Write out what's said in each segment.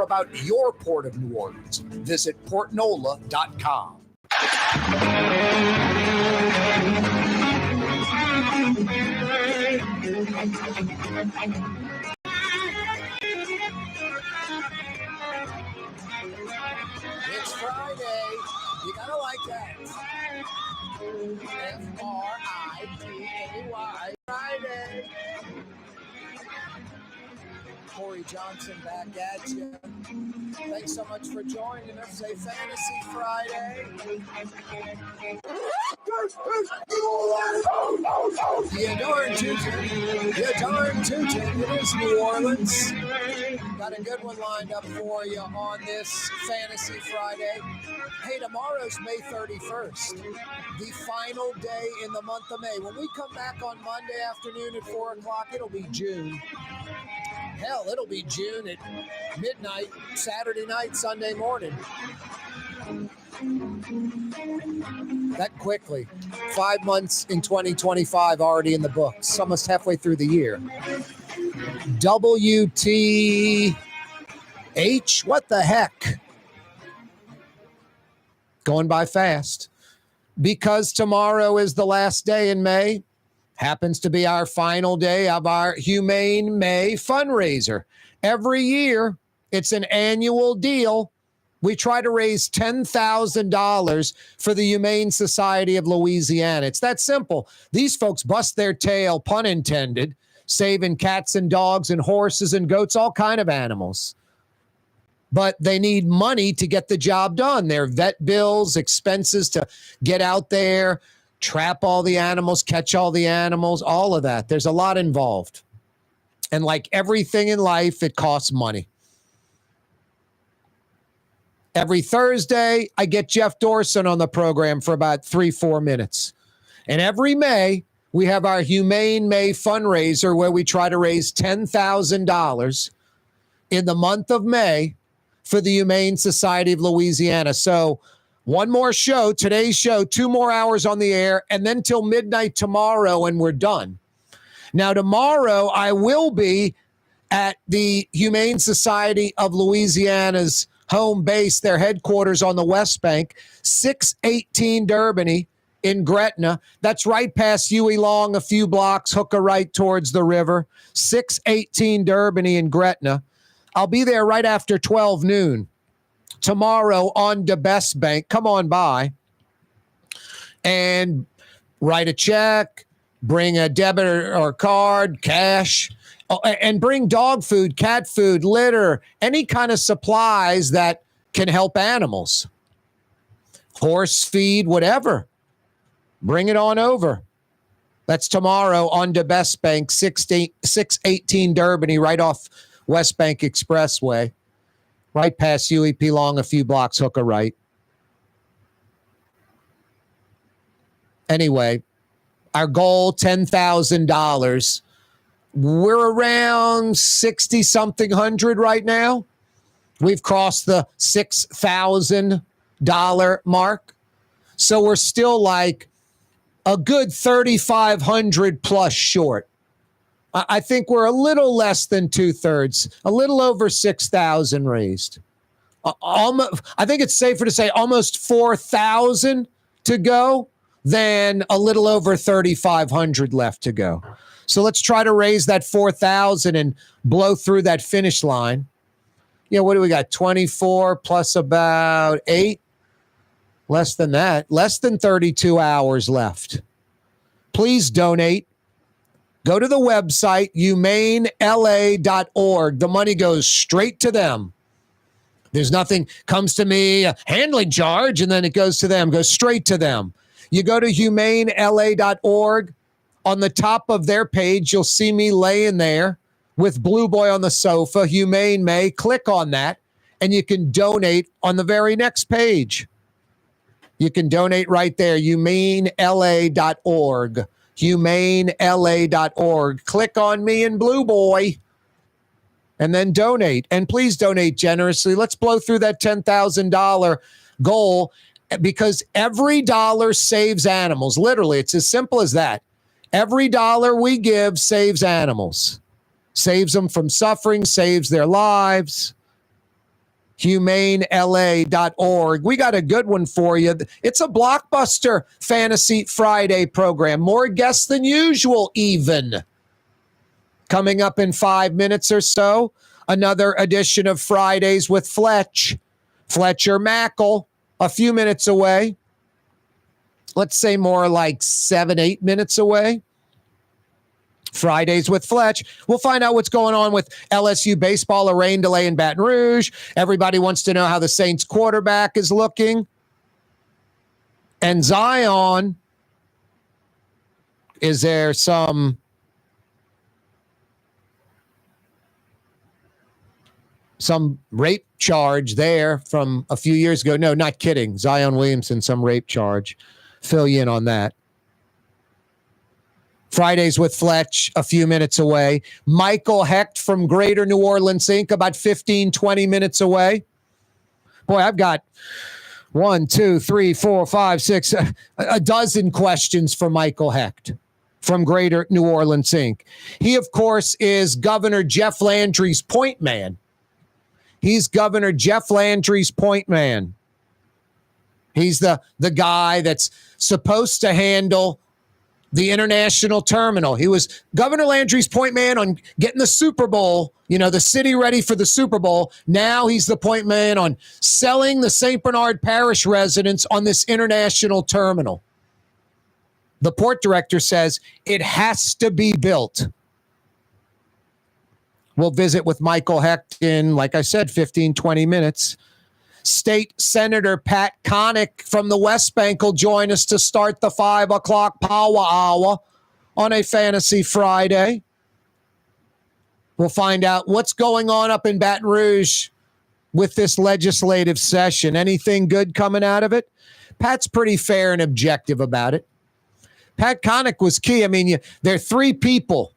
about your Port of New Orleans. Visit portnola.com. It's Friday. You gotta like that. Friday. Friday. Corey Johnson back at you. Thanks so much for joining us. A Fantasy Friday. You darn tootin'. It is New Orleans. Got a good one lined up for you on this Fantasy Friday. Hey, tomorrow's May 31st, the final day in the month of May. When we come back on Monday afternoon at 4 o'clock, it'll be June. Hell, it'll be June at midnight, Saturday night, Sunday morning. That quickly. 5 months in 2025 already in the books, almost halfway through the year. WTH, what the heck? Going by fast. Because tomorrow is the last day in May. Happens to be our final day of our Humane May fundraiser. Every year, it's an annual deal. We try to raise $10,000 for the Humane Society of Louisiana. It's that simple. These folks bust their tail, pun intended, saving cats and dogs and horses and goats, all kind of animals. But they need money to get the job done. Their vet bills, expenses to get out there, trap all the animals, catch all the animals, all of that. There's a lot involved. And like everything in life, it costs money. Every Thursday, I get Jeff Dorson on the program for about 3-4 minutes. And every May, we have our Humane May fundraiser where we try to raise $10,000 in the month of May for the Humane Society of Louisiana. So one more show, today's show, 2 more hours on the air, and then till midnight tomorrow, and we're done. Now, tomorrow, I will be at the Humane Society of Louisiana's home base, their headquarters on the West Bank, 618 Durbany in Gretna. That's right past Huey Long, a few blocks, hook a right towards the river. 618 Durbany in Gretna. I'll be there right after 12 noon. Tomorrow on the Best Bank. Come on by and write a check, bring a debit or card, cash, and bring dog food, cat food, litter, any kind of supplies that can help animals. Horse feed, whatever. Bring it on over. That's tomorrow on the Best Bank, 618 Durbany, right off West Bank Expressway. Right past Huey P. Long, a few blocks, hook a right. Anyway, our goal, $10,000. We're around 60-something hundred right now. We've crossed the $6,000 mark. So we're still like a good 3,500 plus short. I think we're a little less than 2/3, a little over 6,000 raised. I think it's safer to say almost 4,000 to go than a little over 3,500 left to go. So let's try to raise that 4,000 and blow through that finish line. You know, what do we got? 24 plus about 8? Less than that. Less than 32 hours left. Please donate. Go to the website, humanela.org. The money goes straight to them. There's nothing, comes to me, a handling charge, and then it goes to them, goes straight to them. You go to humanela.org. On the top of their page, you'll see me laying there with Blue Boy on the sofa, Humane May. Click on that, and you can donate on the very next page. You can donate right there, humanela.org. humanela.org. Click on me and Blue Boy and then donate. And please donate generously. Let's blow through that $10,000 goal because every dollar saves animals. Literally, it's as simple as that. Every dollar we give saves animals. Saves them from suffering, saves their lives. humanela.org. We got a good one for you. It's a blockbuster Fantasy Friday program. More guests than usual, even. Coming up in 5 minutes or so, another edition of Fridays with Fletcher Mackel, a few minutes away. Let's say more like 7-8 minutes away. Fridays with Fletch. We'll find out what's going on with LSU baseball, a rain delay in Baton Rouge. Everybody wants to know how the Saints quarterback is looking. And Zion, is there some rape charge there from a few years ago? No, not kidding. Zion Williamson, some rape charge. Fill you in on that. Fridays with Fletch, a few minutes away. Michael Hecht from Greater New Orleans Inc., about 15, 20 minutes away. Boy, I've got 1, 2, 3, 4, 5, 6, a dozen questions for Michael Hecht from Greater New Orleans Inc. He, of course, is Governor Jeff Landry's point man. He's Governor Jeff Landry's point man. He's the guy that's supposed to handle the international terminal. He was Governor Landry's point man on getting the Super Bowl, the city ready for the Super Bowl. Now he's the point man on selling the St. Bernard Parish residents on this international terminal. The port director says it has to be built. We'll visit with Michael Hecht in, like I said, 15, 20 minutes. State Senator Pat Connick from the West Bank will join us to start the 5 o'clock power hour on a Fantasy Friday. We'll find out what's going on up in Baton Rouge with this legislative session. Anything good coming out of it? Pat's pretty fair and objective about it. Pat Connick was key. I mean, there are three people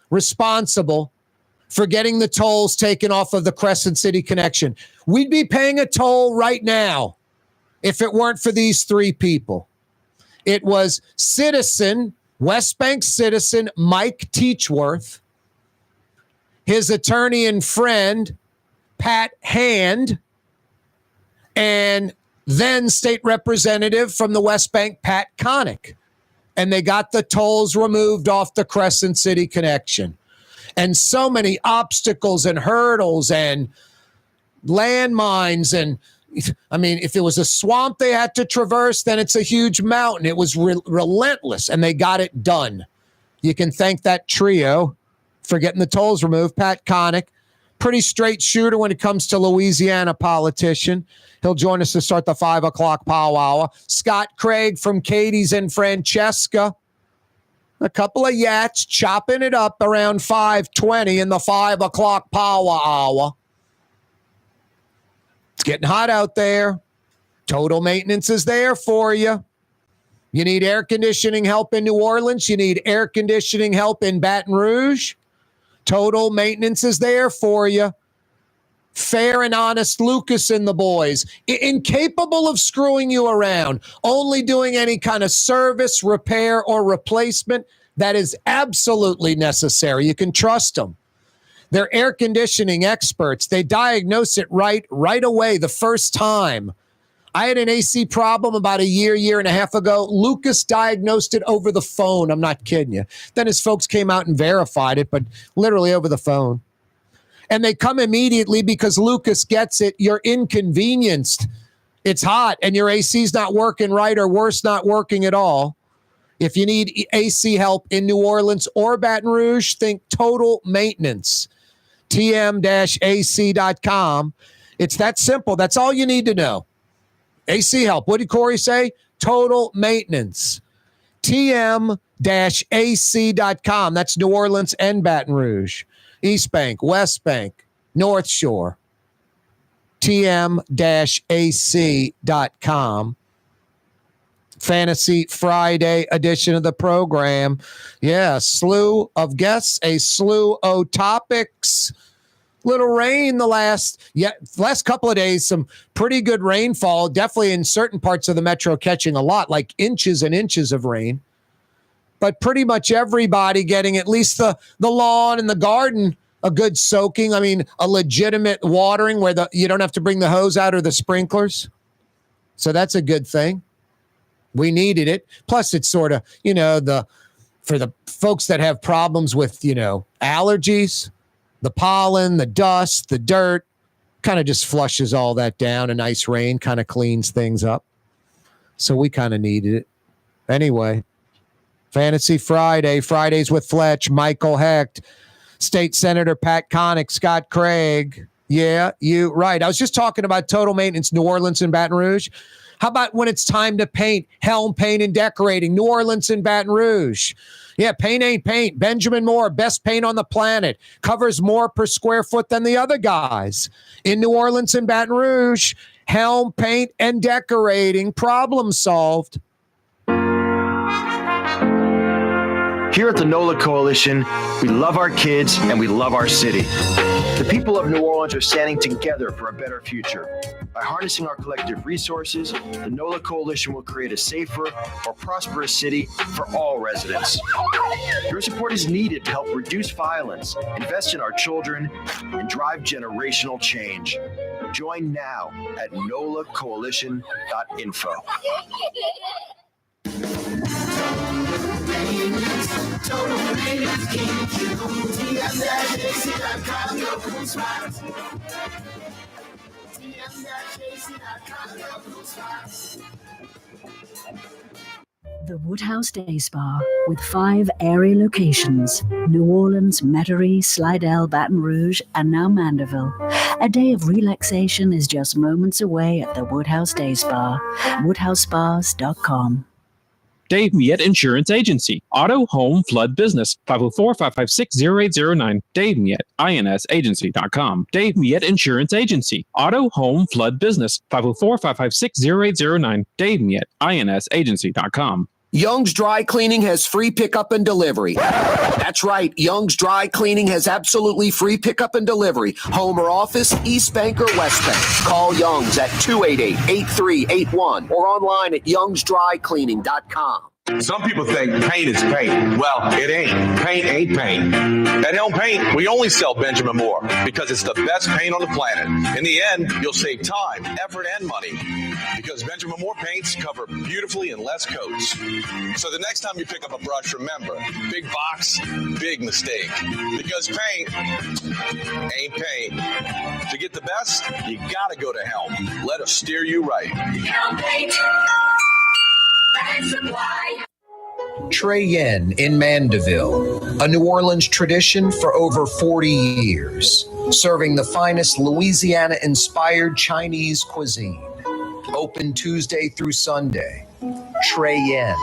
responsible for getting the tolls taken off of the Crescent City connection. We'd be paying a toll right now if it weren't for these three people. It was West Bank citizen Mike Teachworth, his attorney and friend, Pat Hand, and then state representative from the West Bank, Pat Connick. And they got the tolls removed off the Crescent City connection. And so many obstacles and hurdles and landmines. And I mean, if it was a swamp they had to traverse, then it's a huge mountain. It was relentless, and they got it done. You can thank that trio for getting the tolls removed. Pat Connick, pretty straight shooter when it comes to Louisiana politician. He'll join us to start the 5 o'clock power hour. Scott Craig from Katie's and Francesca. A couple of yats chopping it up around 5:20 in the 5 o'clock power hour. It's getting hot out there. Total Maintenance is there for you. You need air conditioning help in New Orleans. You need air conditioning help in Baton Rouge. Total Maintenance is there for you. Fair and honest Lucas and the boys. Incapable of screwing you around. Only doing any kind of service, repair, or replacement that is absolutely necessary. You can trust them. They're air conditioning experts. They diagnose it right away the first time. I had an AC problem about a year and a half ago. Lucas diagnosed it over the phone. I'm not kidding you. Then his folks came out and verified it, but literally over the phone. And they come immediately because Lucas gets it. You're inconvenienced. It's hot and your AC's not working right, or worse, not working at all. If you need AC help in New Orleans or Baton Rouge, think Total Maintenance. TM-AC.com. It's that simple. That's all you need to know. AC help. What did Corey say? Total Maintenance. TM-AC.com. That's New Orleans and Baton Rouge. East Bank, West Bank, North Shore. TM-AC.com. Fantasy Friday edition of the program. Yeah, a slew of guests, a slew of topics. Little rain the last couple of days, some pretty good rainfall, definitely in certain parts of the metro catching a lot, like inches and inches of rain. But pretty much everybody getting at least the lawn and the garden a good soaking. I mean, a legitimate watering where you don't have to bring the hose out or the sprinklers. So that's a good thing. We needed it. Plus, it's sort of, for the folks that have problems with, allergies, the pollen, the dust, the dirt, kind of just flushes all that down. A nice rain kind of cleans things up. So we kind of needed it. Anyway, Fantasy Friday, Fridays with Fletch, Michael Hecht, State Senator Pat Connick, Scott Craig. Yeah, you right. I was just talking about Total Maintenance New Orleans and Baton Rouge. How about when it's time to paint? Helm Paint and Decorating, New Orleans and Baton Rouge. Yeah, paint ain't paint. Benjamin Moore, best paint on the planet. Covers more per square foot than the other guys. In New Orleans and Baton Rouge, Helm Paint and Decorating. Problem solved. Here at the NOLA Coalition, we love our kids and we love our city. The people of New Orleans are standing together for a better future. By harnessing our collective resources, the NOLA Coalition will create a safer, more prosperous city for all residents. Your support is needed to help reduce violence, invest in our children, and drive generational change. Join now at nolacoalition.info. The Woodhouse Day Spa, with 5 area locations: New Orleans, Metairie, Slidell, Baton Rouge, and now Mandeville. A day of relaxation is just moments away at the Woodhouse Day Spa. WoodhouseSpas.com. Dave Miette Insurance Agency. Auto, home, flood, business. 504-556-0809. Dave Miette, INSAgency.com. Dave Miette Insurance Agency. Auto, home, flood, business. 504-556-0809. Dave Miette, INSAgency.com. Young's Dry Cleaning has free pickup and delivery. That's right. Young's Dry Cleaning has absolutely free pickup and delivery. Home or office, East Bank or West Bank. Call Young's at 288-8381 or online at youngsdrycleaning.com. Some people think paint is paint. Well, it ain't. Paint ain't paint. At Helm Paint, we only sell Benjamin Moore because it's the best paint on the planet. In the end, you'll save time, effort, and money because Benjamin Moore paints cover beautifully in less coats. So the next time you pick up a brush, remember, big box, big mistake. Because paint ain't paint. To get the best, you gotta go to Helm. Let us steer you right. Helm Paint. Trey Yen in Mandeville, a New Orleans tradition for over 40 years, serving the finest Louisiana-inspired Chinese cuisine. Open Tuesday through Sunday. Trey Yen.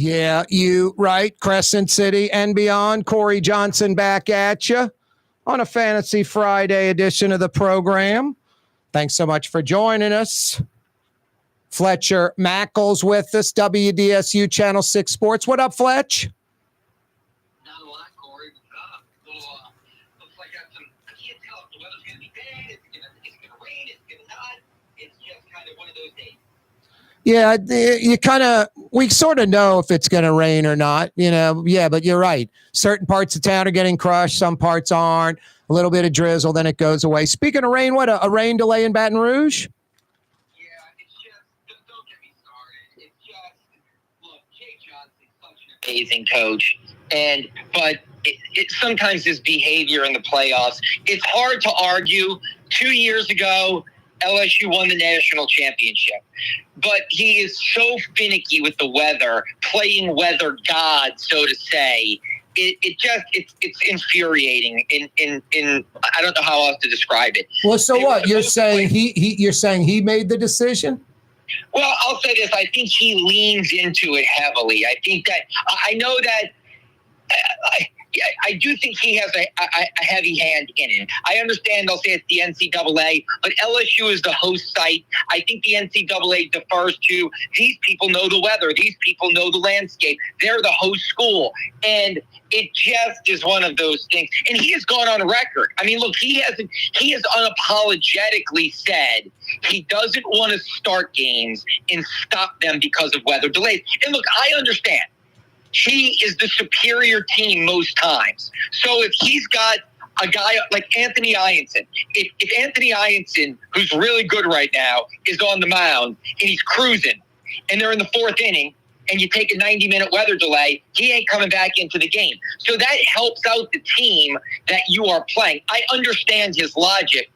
Yeah, you right. Crescent City and beyond. Corey Johnson back at you on a Fantasy Friday edition of the program. Thanks so much for joining us. Fletcher Mackles with us, WDSU Channel 6 Sports. What up, Fletch? Not a lot, Corey. Looks like I can't tell if the weather's going to be bad. Is it going to rain? Is it going to not? It's just kind of one of those days. Yeah, we sort of know if it's going to rain or not, but you're right. Certain parts of town are getting crushed. Some parts aren't. A little bit of drizzle, then it goes away. Speaking of rain, what, a rain delay in Baton Rouge? Yeah, it's just don't get me started. It's just, look, Jay Johnson's such an amazing coach. But sometimes his behavior in the playoffs, it's hard to argue. 2 years ago, LSU won the national championship. But he is so finicky with the weather, playing weather god, so to say. It's infuriating. In I don't know how else to describe it. Well, so what? You're saying he made the decision? Well, I'll say this. I think he leans into it heavily. I think that I know that I do think he has a heavy hand in it. I understand they'll say it's the NCAA, but LSU is the host site. I think the NCAA defers to these people know the weather. These people know the landscape. They're the host school. And it just is one of those things. And he has gone on record. I mean, look, he has unapologetically said he doesn't want to start games and stop them because of weather delays. And look, I understand. He is the superior team most times. So if he's got a guy like Anthony Ianson, if Anthony Ianson, who's really good right now, is on the mound and he's cruising and they're in the fourth inning and you take a 90-minute weather delay, he ain't coming back into the game. So that helps out the team that you are playing. I understand his logic,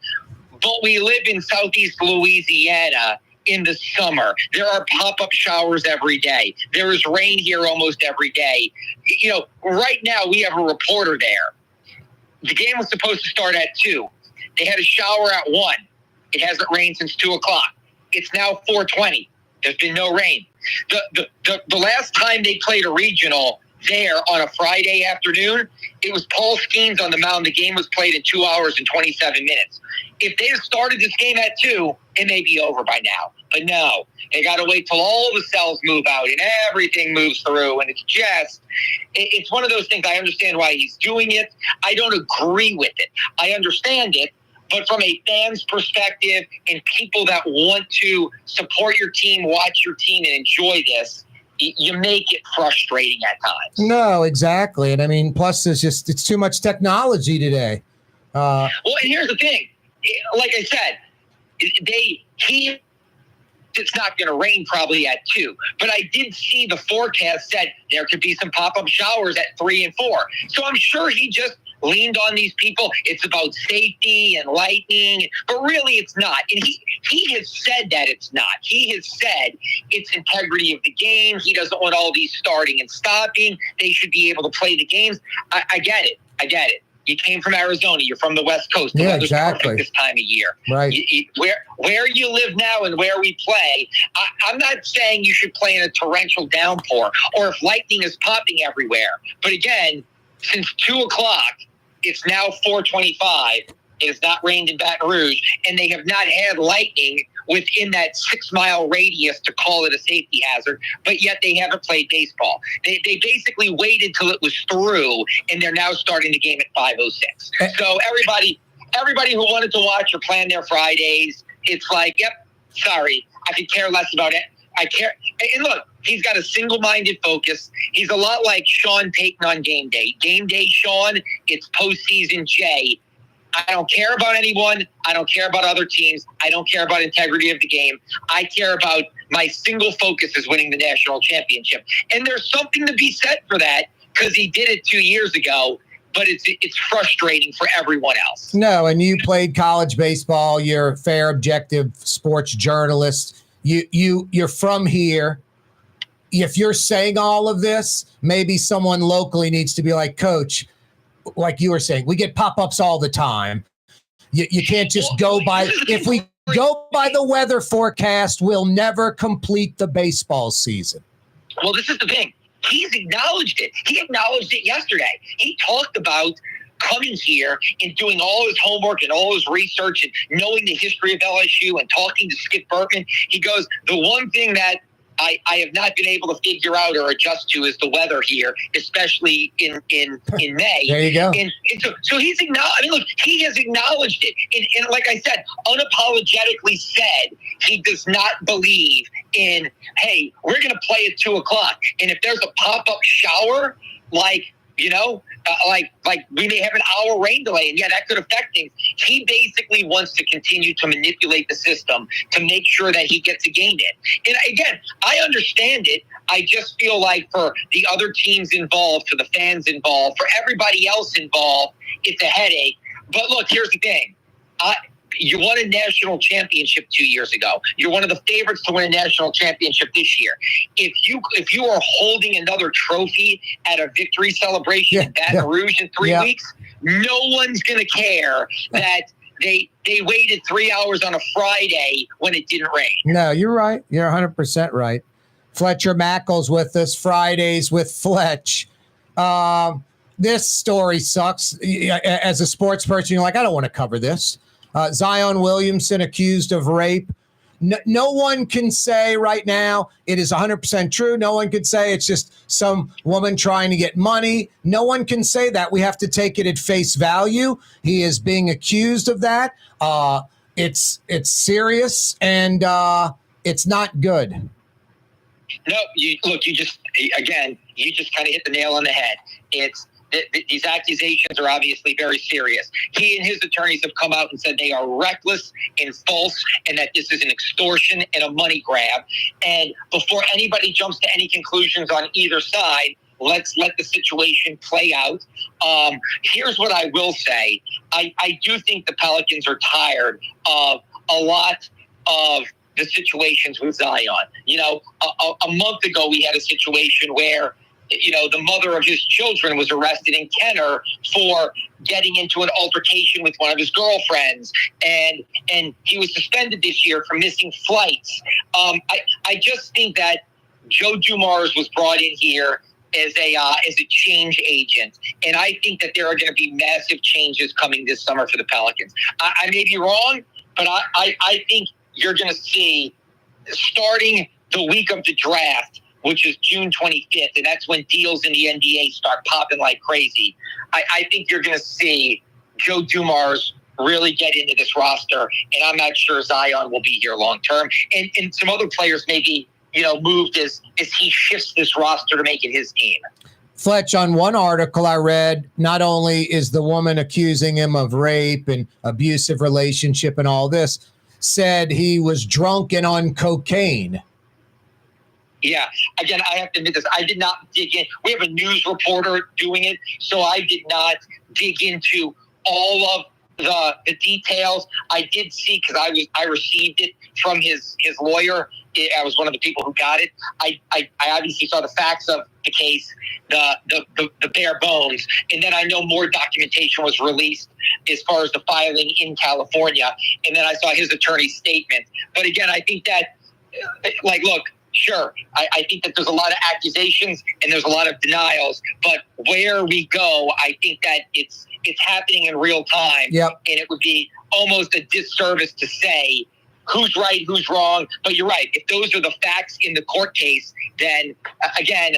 but we live in Southeast Louisiana in the summer. There are pop-up showers every day. There is rain here almost every day. Right now we have a reporter there. The game was supposed to start at 2. They had a shower at 1. It hasn't rained since 2 o'clock. It's now 4:20. There's been no rain. The last time they played a regional there on a Friday afternoon, it was Paul Skeens on the mound. The game was played in 2 hours and 27 minutes. If they had started this game at 2, it may be over by now. But no, they got to wait till all the cells move out and everything moves through. And it's one of those things. I understand why he's doing it. I don't agree with it. I understand it. But from a fan's perspective and people that want to support your team, watch your team, and enjoy this, you make it frustrating at times. No, exactly. And I mean, plus it's too much technology today. Well, and here's the thing. Like I said, it's not going to rain probably at 2. But I did see the forecast said there could be some pop-up showers at 3 and 4. So I'm sure he just leaned on these people. It's about safety and lightning, but really it's not. And he has said that it's not. He has said it's integrity of the game. He doesn't want all these starting and stopping. They should be able to play the games. I get it. You came from Arizona. You're from the West Coast. The weather's perfect this time of year. Right. Where you live now and where we play, I'm not saying you should play in a torrential downpour or if lightning is popping everywhere. But again, since 2 o'clock, it's now 4:25. It has not rained in Baton Rouge, and they have not had lightning within that 6-mile radius to call it a safety hazard, but yet they haven't played baseball. They basically waited till it was through, and they're now starting the game at 5:06. So everybody who wanted to watch or plan their Fridays, it's like, yep, sorry, I could care less about it. I care. And look, he's got a single-minded focus. He's a lot like Sean Payton on game day. Game day, Sean, it's postseason Jay. I don't care about anyone. I don't care about other teams. I don't care about integrity of the game. I care about my single focus is winning the national championship. And there's something to be said for that because he did it 2 years ago, but it's frustrating for everyone else. No, and you played college baseball. You're a fair, objective sports journalist. You're from here. If you're saying all of this, maybe someone locally needs to be like, Coach, like you were saying, we get pop-ups all the time. You can't just go by. If we go by the weather forecast, we'll never complete the baseball season. Well, this is the thing. he's acknowledged it. He acknowledged it yesterday. He talked about coming here and doing all his homework and all his research and knowing the history of LSU and talking to Skip Bertman. He goes, the one thing that I have not been able to figure out or adjust to is the weather here, especially in May. There you go. And so he's acknowledged. I mean, look, he has acknowledged it, and like I said, unapologetically said he does not believe in. Hey, we're going to play at 2:00, and if there's a pop-up shower, like we may have an hour rain delay, and that could affect things. He basically wants to continue to manipulate the system to make sure that he gets a game in. And again, I understand it. I just feel like for the other teams involved, for the fans involved, for everybody else involved, it's a headache. But look, here's the thing. You won a national championship 2 years ago. You're one of the favorites to win a national championship this year. If you are holding another trophy at a victory celebration in Baton Rouge in 3 weeks, no one's going to care that they waited 3 hours on a Friday when it didn't rain. No, you're right. You're 100% right. Fletcher Mackle's with us Fridays with Fletch. This story sucks. As a sports person, you're like, I don't want to cover this. Zion Williamson accused of rape. No one can say right now it is 100% true. No one could say it's just some woman trying to get money. No one can say that. We have to take it at face value. He is being accused of that. It's serious, and it's not good. No, you just kind of hit the nail on the head. These accusations are obviously very serious. He and his attorneys have come out and said they are reckless and false, and that this is an extortion and a money grab. And before anybody jumps to any conclusions on either side, let's let the situation play out. Here's what I will say. I do think the Pelicans are tired of a lot of the situations with Zion. A month ago we had a situation where the mother of his children was arrested in Kenner for getting into an altercation with one of his girlfriends, and he was suspended this year for missing flights. I just think that Joe Dumars was brought in here as a change agent, and I think that there are going to be massive changes coming this summer for the Pelicans. I may be wrong, but I think you're going to see, starting the week of the draft, which is June 25th, and that's when deals in the NBA start popping like crazy. I think you're going to see Joe Dumars really get into this roster, and I'm not sure Zion will be here long term. And some other players may be, moved as he shifts this roster to make it his team. Fletch, on one article I read, not only is the woman accusing him of rape and abusive relationship and all this, said he was drunk and on cocaine. Yeah. Again, I have to admit this. I did not dig in. We have a news reporter doing it, so I did not dig into all of the details. I did see, because I received it from his lawyer. I was one of the people who got it. I obviously saw the facts of the case, the bare bones, and then I know more documentation was released as far as the filing in California, and then I saw his attorney's statement. But again, I think that, look, sure, I think that there's a lot of accusations and there's a lot of denials, but where we go, I think that it's happening in real time. Yep. And it would be almost a disservice to say who's right, who's wrong. But you're right. If those are the facts in the court case, then again,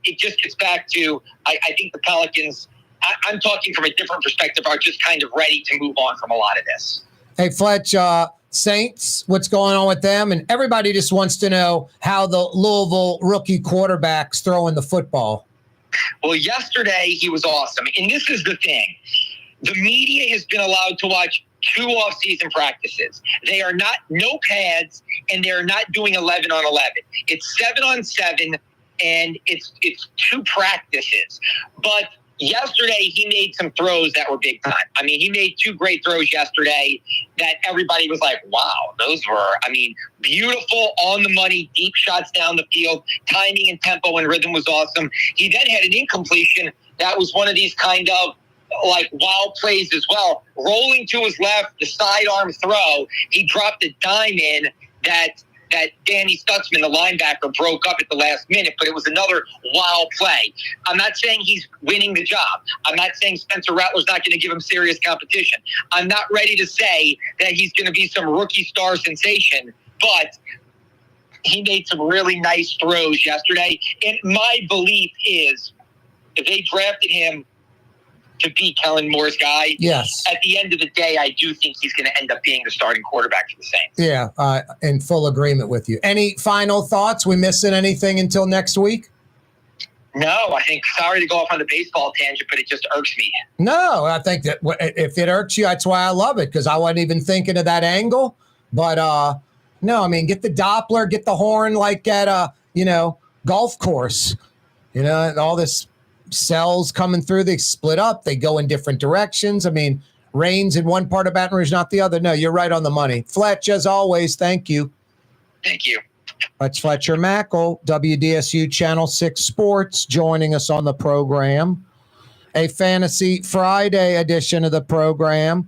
it just gets back to, I think the Pelicans, I'm talking from a different perspective, are just kind of ready to move on from a lot of this. Hey, Fletch, Saints, what's going on with them? And everybody just wants to know how the Louisville rookie quarterback's throwing the football. Well, yesterday he was awesome. And this is the thing. The media has been allowed to watch 2 off-season practices. They are no pads, and they're not doing 11 on 11. It's 7 on 7, and it's 2 practices. But yesterday, he made some throws that were big time. I mean, he made 2 great throws yesterday that everybody was like, wow, those were, beautiful, on the money, deep shots down the field. Timing and tempo and rhythm was awesome. He then had an incompletion that was one of these kind of wow plays as well. Rolling to his left, the sidearm throw, he dropped a dime in that that Danny Stutzman, the linebacker, broke up at the last minute, but it was another wild play. I'm not saying he's winning the job. I'm not saying Spencer Rattler's not going to give him serious competition. I'm not ready to say that he's going to be some rookie star sensation, but he made some really nice throws yesterday. And my belief is if they drafted him to be Kellen Moore's guy, Yes. at the end of the day, I do think he's going to end up being the starting quarterback for the Saints. Yeah, in full agreement with you. Any final thoughts? We missing anything until next week? No, I think, sorry to go off on the baseball tangent, but it just irks me. No, I think that if it irks you, that's why I love it, because I wasn't even thinking of that angle. But no, I mean, get the Doppler, get the horn like at a golf course. All this cells coming through, they split up, they go in different directions. I mean, rains in one part of Baton Rouge, not the other. No, you're right on the money. Fletch, as always, thank you. Thank you. That's Fletcher Mackel, WDSU Channel 6 Sports, joining us on the program. A Fantasy Friday edition of the program.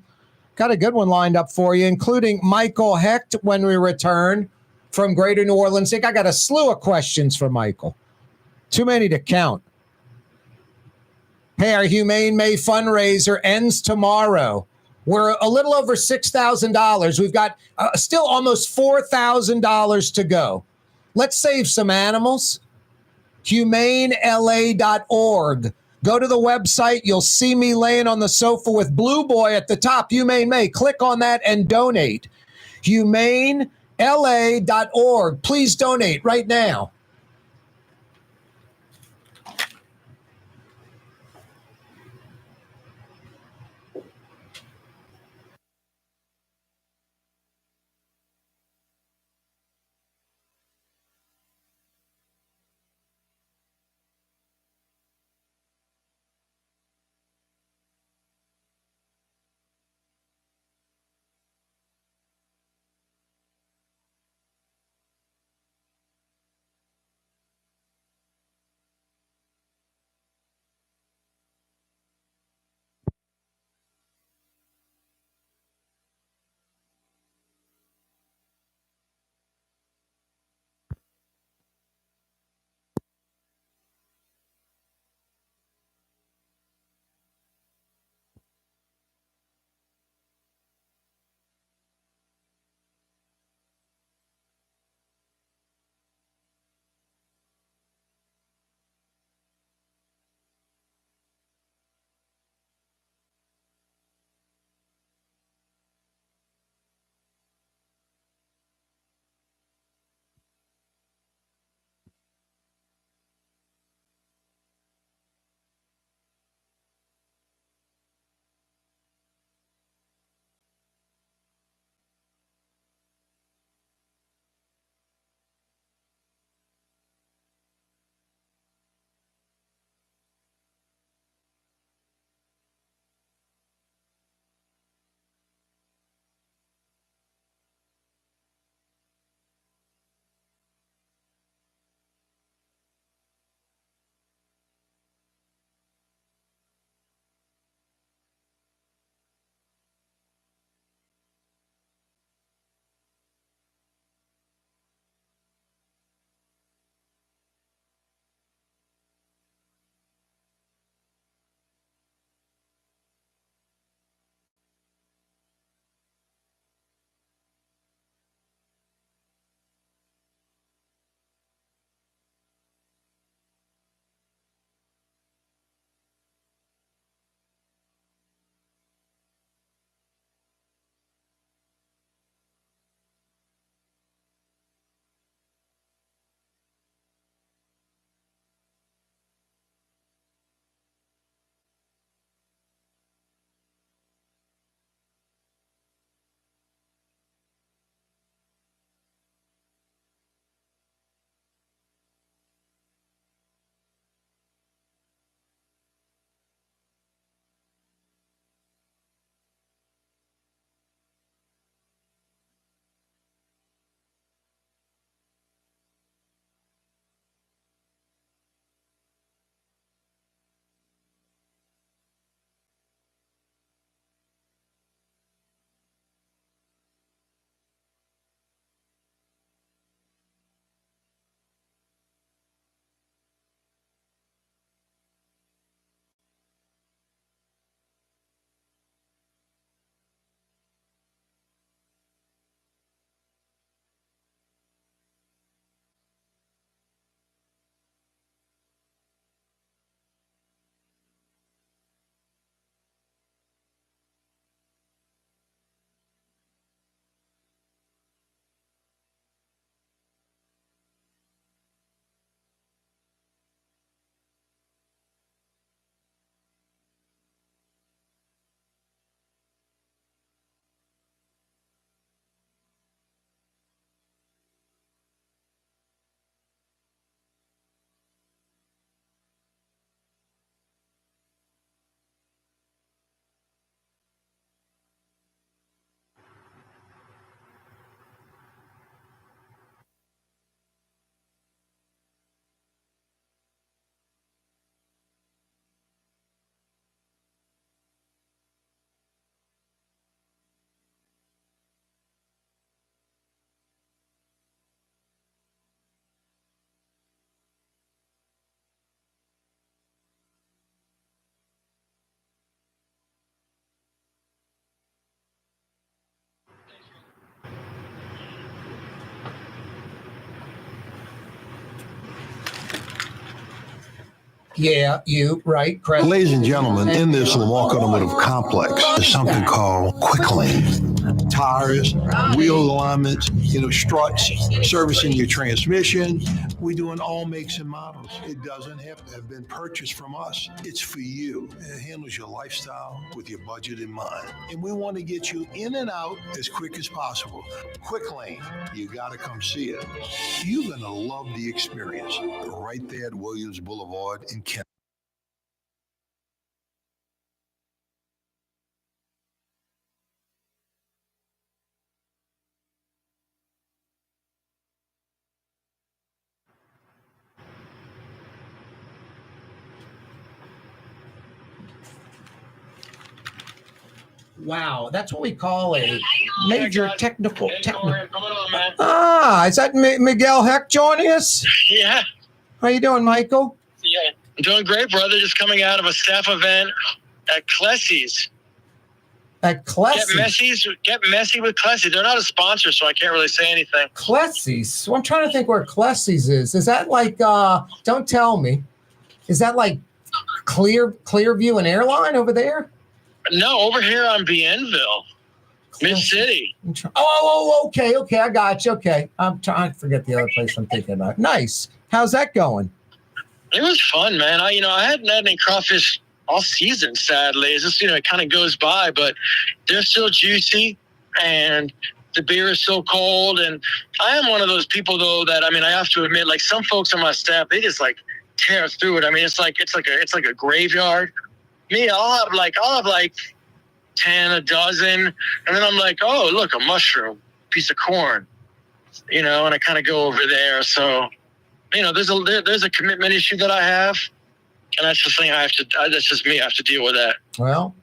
Got a good one lined up for you, including Michael Hecht when we return from Greater New Orleans. I got a slew of questions for Michael. Too many to count. Hey, our Humane May fundraiser ends tomorrow. We're a little over $6,000. We've got still almost $4,000 to go. Let's save some animals. HumaneLA.org. Go to the website. You'll see me laying on the sofa with Blue Boy at the top. Humane May. Click on that and donate. HumaneLA.org. Please donate right now. Yeah, you, right, Chris. Ladies and gentlemen, in this Lamar Automotive Complex, there's something called Quick Lane. Tires, wheel alignments, struts, servicing your transmission. We do in all makes and models. It doesn't have to have been purchased from us. It's for you. It handles your lifestyle with your budget in mind. And we want to get you in and out as quick as possible. Quick Lane, you got to come see it. You're going to love the experience right there at Williams Boulevard in Kent. Wow, that's what we call a major technical. What's going on, man? Is that Miguel Heck joining us? Yeah. How you doing, Michael? Yeah. I'm doing great, brother. Just coming out of a staff event at Clessy's. At Clessy's? Get messy with Clessy's. They're not a sponsor, so I can't really say anything. Clessy's? Well, I'm trying to think where Clessy's is. Is that like, don't tell me. Is that like Clearview and Airline over there? No, over here on Bienville, Mid-City. Okay. I got you. Okay. I'm trying to forget the other place I'm thinking about. Nice. How's that going? It was fun, man. I hadn't had any crawfish all season, sadly. It's just, it kind of goes by, but they're still juicy and the beer is so cold. And I am one of those people, though, that, I have to admit, like some folks on my staff, they just like tear through it. It's like a graveyard. Me, I'll have 10, a dozen, and then I'm like, oh, look, a mushroom, piece of corn, and I kind of go over there. So, there's a commitment issue that I have, and that's the thing that's just me. I have to deal with that. Well,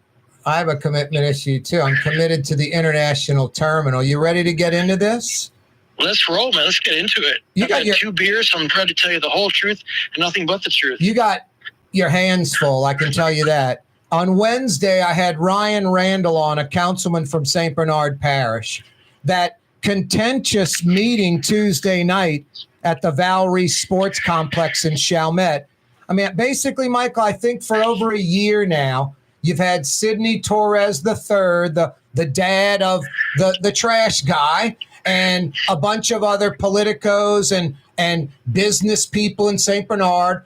I have a commitment issue too. I'm committed to the international terminal. You ready to get into this? Let's roll, man. Let's get into it. I've had 2 beers, so I'm trying to tell you the whole truth and nothing but the truth. You got your hands full, I can tell you that. On Wednesday, I had Ryan Randall on, a councilman from St. Bernard Parish. That contentious meeting Tuesday night at the Valerie Sports Complex in Chalmette. Basically, Michael, I think for over a year now, you've had Sidney Torres III, the dad of the trash guy, and a bunch of other politicos and business people in St. Bernard.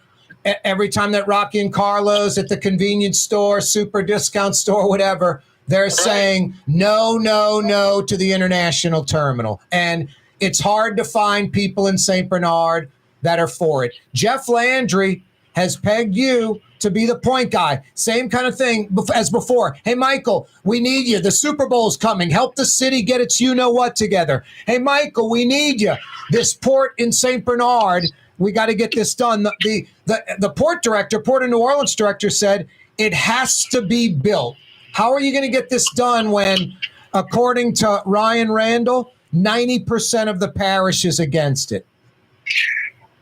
Every time that Rocky and Carlos at the convenience store, super discount store, whatever, they're saying no to the international terminal. And it's hard to find people in St. Bernard that are for it. Jeff Landry has pegged you to be the point guy. Same kind of thing as before. Hey, Michael, we need you. The Super Bowl's coming. Help the city get its you-know-what together. Hey, Michael, we need you. This port in St. Bernard, we got to get this done. The port of New Orleans director said it has to be built. How are you going to get this done when, according to Ryan Randall, 90% of the parish is against it?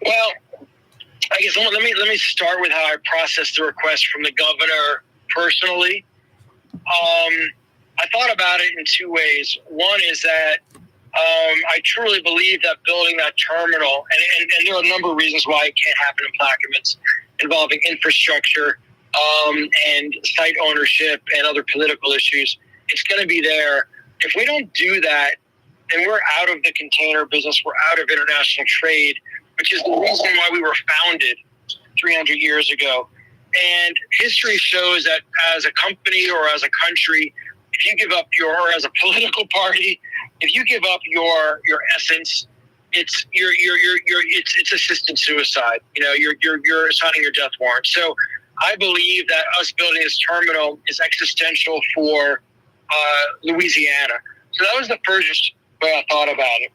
Well, I guess let me start with how I processed the request from the governor personally. I thought about it in 2 ways. One is that I truly believe that building that terminal, and there are a number of reasons why it can't happen in Plaquemines, involving infrastructure and site ownership and other political issues. It's going to be there. If we don't do that, then we're out of the container business. We're out of international trade, which is the reason why we were founded 300 years ago. And history shows that as a company or as a country, if you give up or as a political party, if you give up your essence, it's assisted suicide. You're signing your death warrant. So I believe that us building this terminal is existential for Louisiana. So that was the first way I thought about it.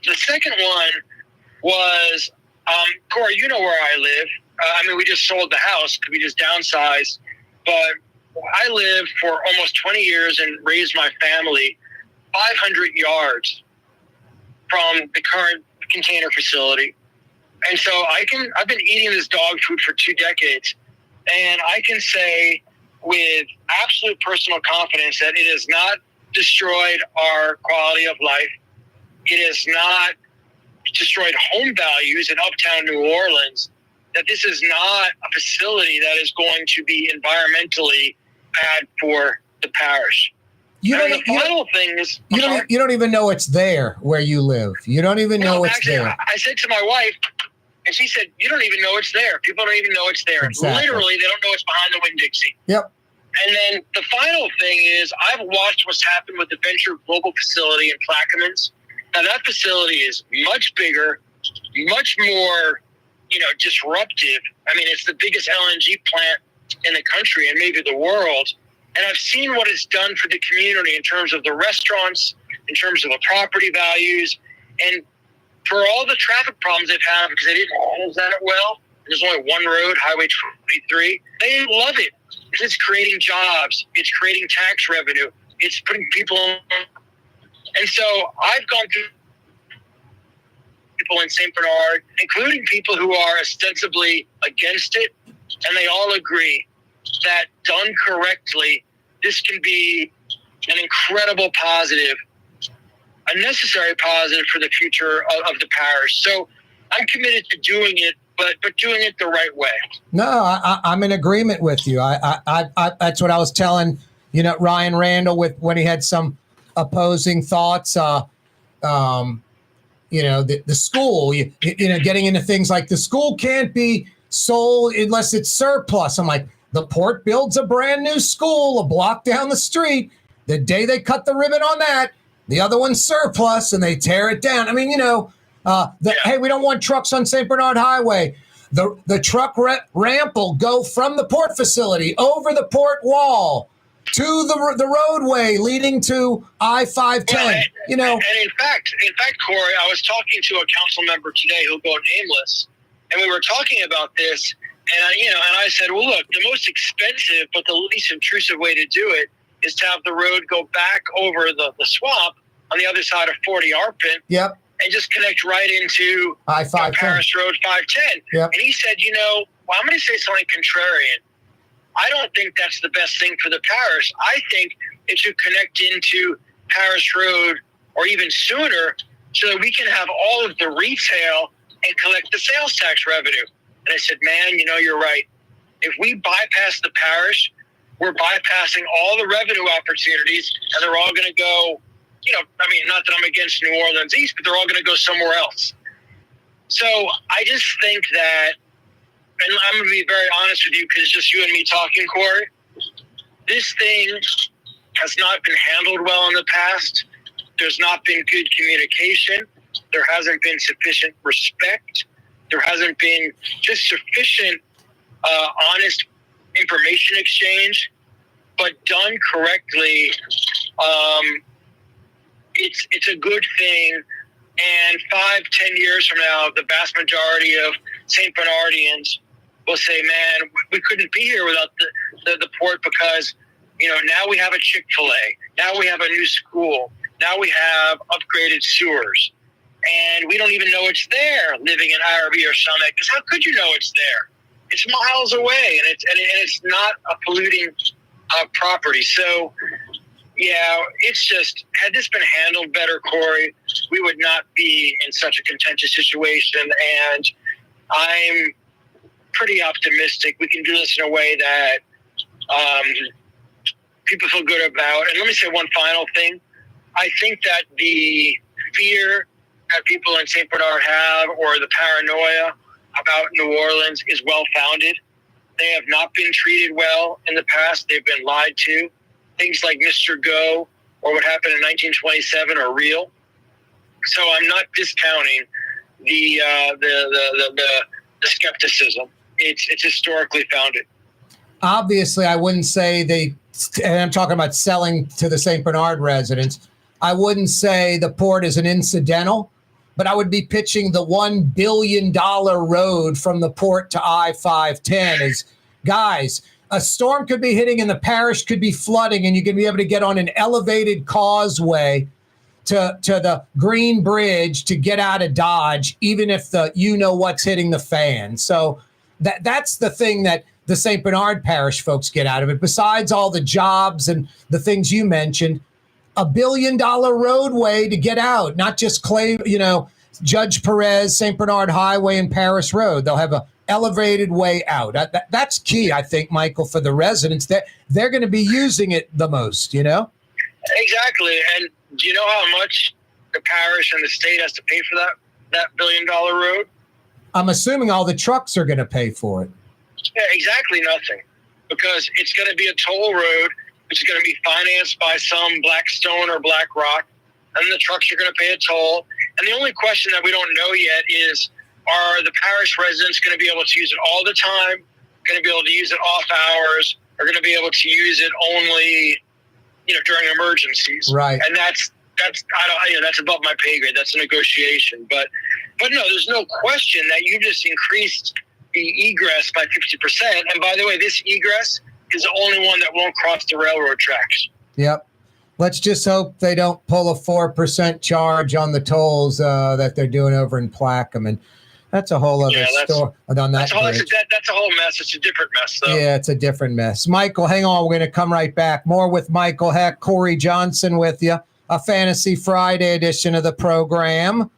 The second one was, Corey, you know where I live. We just sold the house because we just downsized. But I lived for almost 20 years and raised my family 500 yards from the current container facility. And so I've been eating this dog food for 2 decades. And I can say with absolute personal confidence that it has not destroyed our quality of life. It has not destroyed home values in uptown New Orleans. that this is not a facility that is going to be environmentally bad for the parish. You don't even know it's there where you live. You don't even know it's actually, there. I said to my wife, and she said, you don't even know it's there. People don't even know it's there. Exactly. Literally, they don't know it's behind the Winn-Dixie. Yep. And then the final thing is I've watched what's happened with the Venture Global facility in Plaquemines. Now, that facility is much bigger, much more, disruptive. I mean, it's the biggest LNG plant in the country and maybe the world. And I've seen what it's done for the community in terms of the restaurants, in terms of the property values, and for all the traffic problems they've had because they didn't manage that well. There's only one road, Highway 23. They love it because it's creating jobs. It's creating tax revenue. It's putting people on. And so I've gone through people in St. Bernard, including people who are ostensibly against it, and they all agree that done correctly, this can be an incredible positive, a necessary positive for the future of the parish. So I'm committed to doing it, but doing it the right way. No, I'm in agreement with you. I that's what I was telling, Ryan Randall when he had some opposing thoughts. The school, getting into things like the school can't be sold unless it's surplus. I'm like, the port builds a brand new school a block down the street. The day they cut the ribbon on that, the other one's surplus and they tear it down. I mean, hey, we don't want trucks on St. Bernard Highway. The truck ramp will go from the port facility over the port wall to the roadway leading to I-510. Well, and in fact, Corey, I was talking to a council member today who'll go nameless, and we were talking about this. And I said, well, look, the most expensive but the least intrusive way to do it is to have the road go back over the swamp on the other side of 40 Arpent. Yep. And just connect right into I-510. Paris Road 510. Yep. And he said, I'm going to say something contrarian. I don't think that's the best thing for the parish. I think it should connect into Paris Road or even sooner so that we can have all of the retail and collect the sales tax revenue. And I said, man, you're right. If we bypass the parish, we're bypassing all the revenue opportunities, and they're all going to go, not that I'm against New Orleans East, but they're all going to go somewhere else. So I just think that, and I'm going to be very honest with you because it's just you and me talking, Corey, this thing has not been handled well in the past. There's not been good communication. There hasn't been sufficient respect. There hasn't been just sufficient honest information exchange, but done correctly, it's a good thing. And 5-10 years from now, the vast majority of St. Bernardians will say, man, we couldn't be here without the port because, now we have a Chick-fil-A. Now we have a new school. Now we have upgraded sewers. And we don't even know it's there living in Ireby or Summit, because how could you know it's there? It's miles away, and it's not a polluting property. So, yeah, it's just, had this been handled better, Corey, we would not be in such a contentious situation. And I'm pretty optimistic we can do this in a way that people feel good about. And let me say one final thing. I think that the fear that people in St. Bernard have, or the paranoia about New Orleans, is well-founded. They have not been treated well in the past. They've been lied to. Things like Mr. Go or what happened in 1927 are real. So I'm not discounting the skepticism. It's historically founded. Obviously, I wouldn't say and I'm talking about selling to the St. Bernard residents, I wouldn't say the port is an incidental, but I would be pitching the $1 billion road from the port to I-510 as, guys, a storm could be hitting and the parish could be flooding, and you could be able to get on an elevated causeway to the Green Bridge to get out of Dodge, even if what's hitting the fan. So that's the thing that the St. Bernard Parish folks get out of it. Besides all the jobs and the things you mentioned, $1 billion roadway to get out, not just Judge Perez, St. Bernard Highway, and Paris Road. They'll have a elevated way out. That's key, I think, Michael, for the residents. That they're going to be using it the most, Exactly. And do you know how much the parish and the state has to pay for that $1 billion road? I'm assuming all the trucks are going to pay for it. Yeah, exactly nothing. Because it's going to be a toll road, which is going to be financed by some Blackstone or BlackRock, and the trucks are going to pay a toll. And the only question that we don't know yet is, are the parish residents going to be able to use it all the time, going to be able to use it off hours, or going to be able to use it only, during emergencies? Right. And that's above my pay grade. That's a negotiation. But no, there's no question that you just increased the egress by 50%. And by the way, this egress is the only one that won't cross the railroad tracks. Yep. Let's just hope they don't pull a 4% charge on the tolls that they're doing over in Plackham. And that's a whole other story on that bridge. That's a whole mess. It's a different mess, though. Yeah, it's a different mess. Michael, hang on. We're going to come right back. More with Michael Heck, Corey Johnson with you. A Fantasy Friday edition of the program.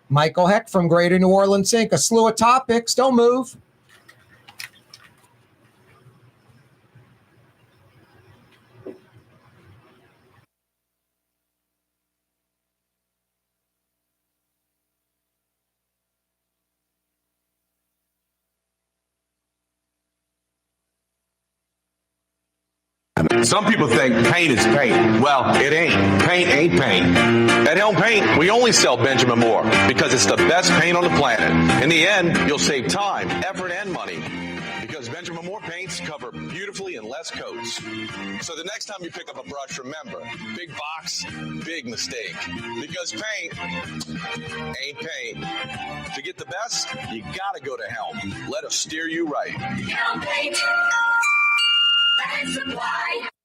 Michael Heck from Greater New Orleans Inc. A slew of topics. Don't move. Some people think paint is paint. Well, it ain't. Paint ain't paint. At Helm Paint, we only sell Benjamin Moore because it's the best paint on the planet. In the end, you'll save time, effort, and money because Benjamin Moore paints cover beautifully in less coats. So the next time you pick up a brush, remember, big box, big mistake. Because paint ain't paint. To get the best, you gotta go to Helm. Let us steer you right. Helm Paint.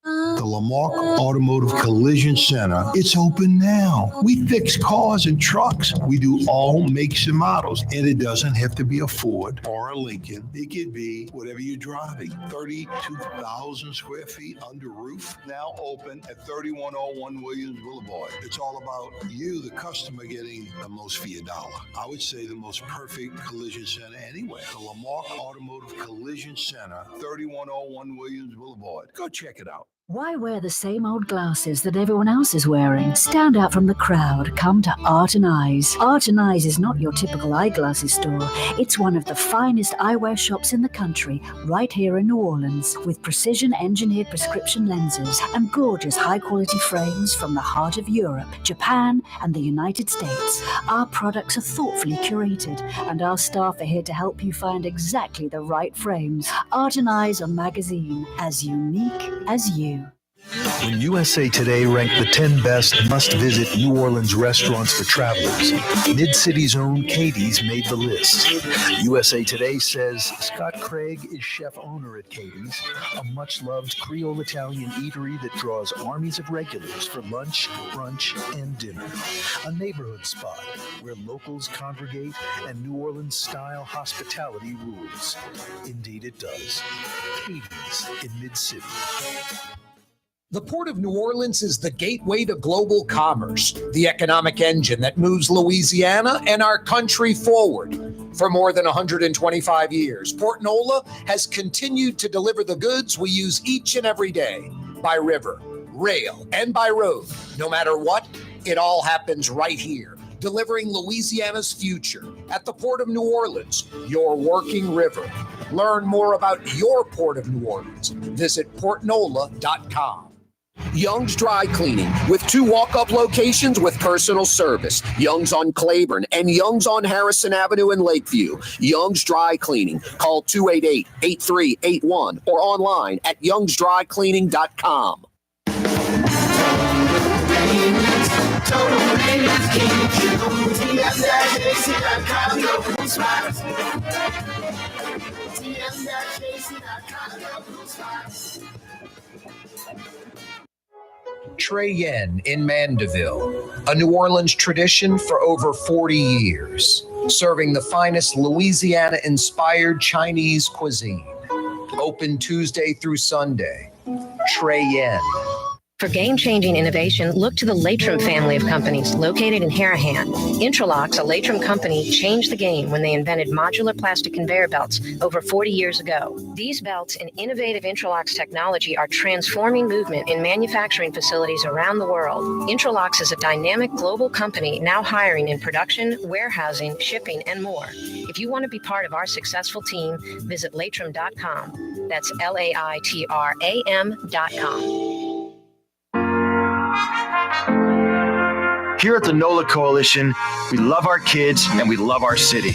The Lamarck Automotive Collision Center, it's open now. We fix cars and trucks. We do all makes and models. And it doesn't have to be a Ford or a Lincoln. It could be whatever you're driving. 32,000 square feet under roof, now open at 3101 Williams Boulevard. It's all about you, the customer, getting the most for your dollar. I would say the most perfect collision center anywhere. The Lamarck Automotive Collision Center, 3101 Williams Boulevard. Go check it out. Why wear the same old glasses that everyone else is wearing? Stand out from the crowd. Come to Art and Eyes. Art and Eyes is not your typical eyeglasses store. It's one of the finest eyewear shops in the country, right here in New Orleans, with precision-engineered prescription lenses and gorgeous high-quality frames from the heart of Europe, Japan, and the United States. Our products are thoughtfully curated, and our staff are here to help you find exactly the right frames. Art and Eyes on Magazine, as unique as you. When USA Today ranked the 10 best must-visit New Orleans restaurants for travelers, Mid-City's own Katie's made the list. USA Today says Scott Craig is chef-owner at Katie's, a much-loved Creole Italian eatery that draws armies of regulars for lunch, brunch, and dinner. A neighborhood spot where locals congregate and New Orleans-style hospitality rules. Indeed it does. Katie's in Mid-City. The Port of New Orleans is the gateway to global commerce, the economic engine that moves Louisiana and our country forward. For more than 125 years, Port Nola has continued to deliver the goods we use each and every day, by river, rail, and by road. No matter what, it all happens right here, delivering Louisiana's future at the Port of New Orleans, your working river. Learn more about your Port of New Orleans. Visit portnola.com. Young's Dry Cleaning, with 2 walk-up locations with personal service. Young's on Claiborne and Young's on Harrison Avenue in Lakeview. Young's Dry Cleaning. Call 288-8381 or online at youngsdrycleaning.com. Trey Yen in Mandeville, a New Orleans tradition for over 40 years, serving the finest Louisiana-inspired Chinese cuisine. Open Tuesday through Sunday. Trey Yen. For game-changing innovation, look to the Latrim family of companies located in Harahan. Intralocks, a Latrim company, changed the game when they invented modular plastic conveyor belts over 40 years ago. These belts and innovative Intralocks technology are transforming movement in manufacturing facilities around the world. Intralocks is a dynamic global company now hiring in production, warehousing, shipping, and more. If you want to be part of our successful team, visit Latrim.com. That's LAITRAM.com. Here at the NOLA Coalition, we love our kids and we love our city.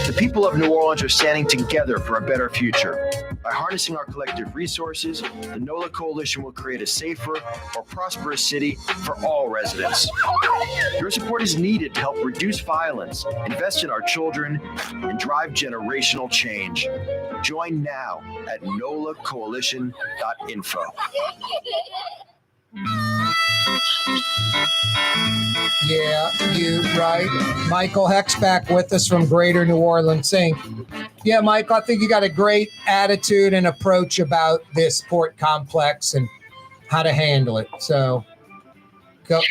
The people of New Orleans are standing together for a better future. By harnessing our collective resources, the NOLA Coalition will create a safer, more prosperous city for all residents. Your support is needed to help reduce violence, invest in our children, and drive generational change. Join now at nolacoalition.info. Yeah, you right. Michael Heck's back with us from Greater New Orleans Inc. Yeah, Michael, I think you got a great attitude and approach about this port complex and how to handle it. So, go,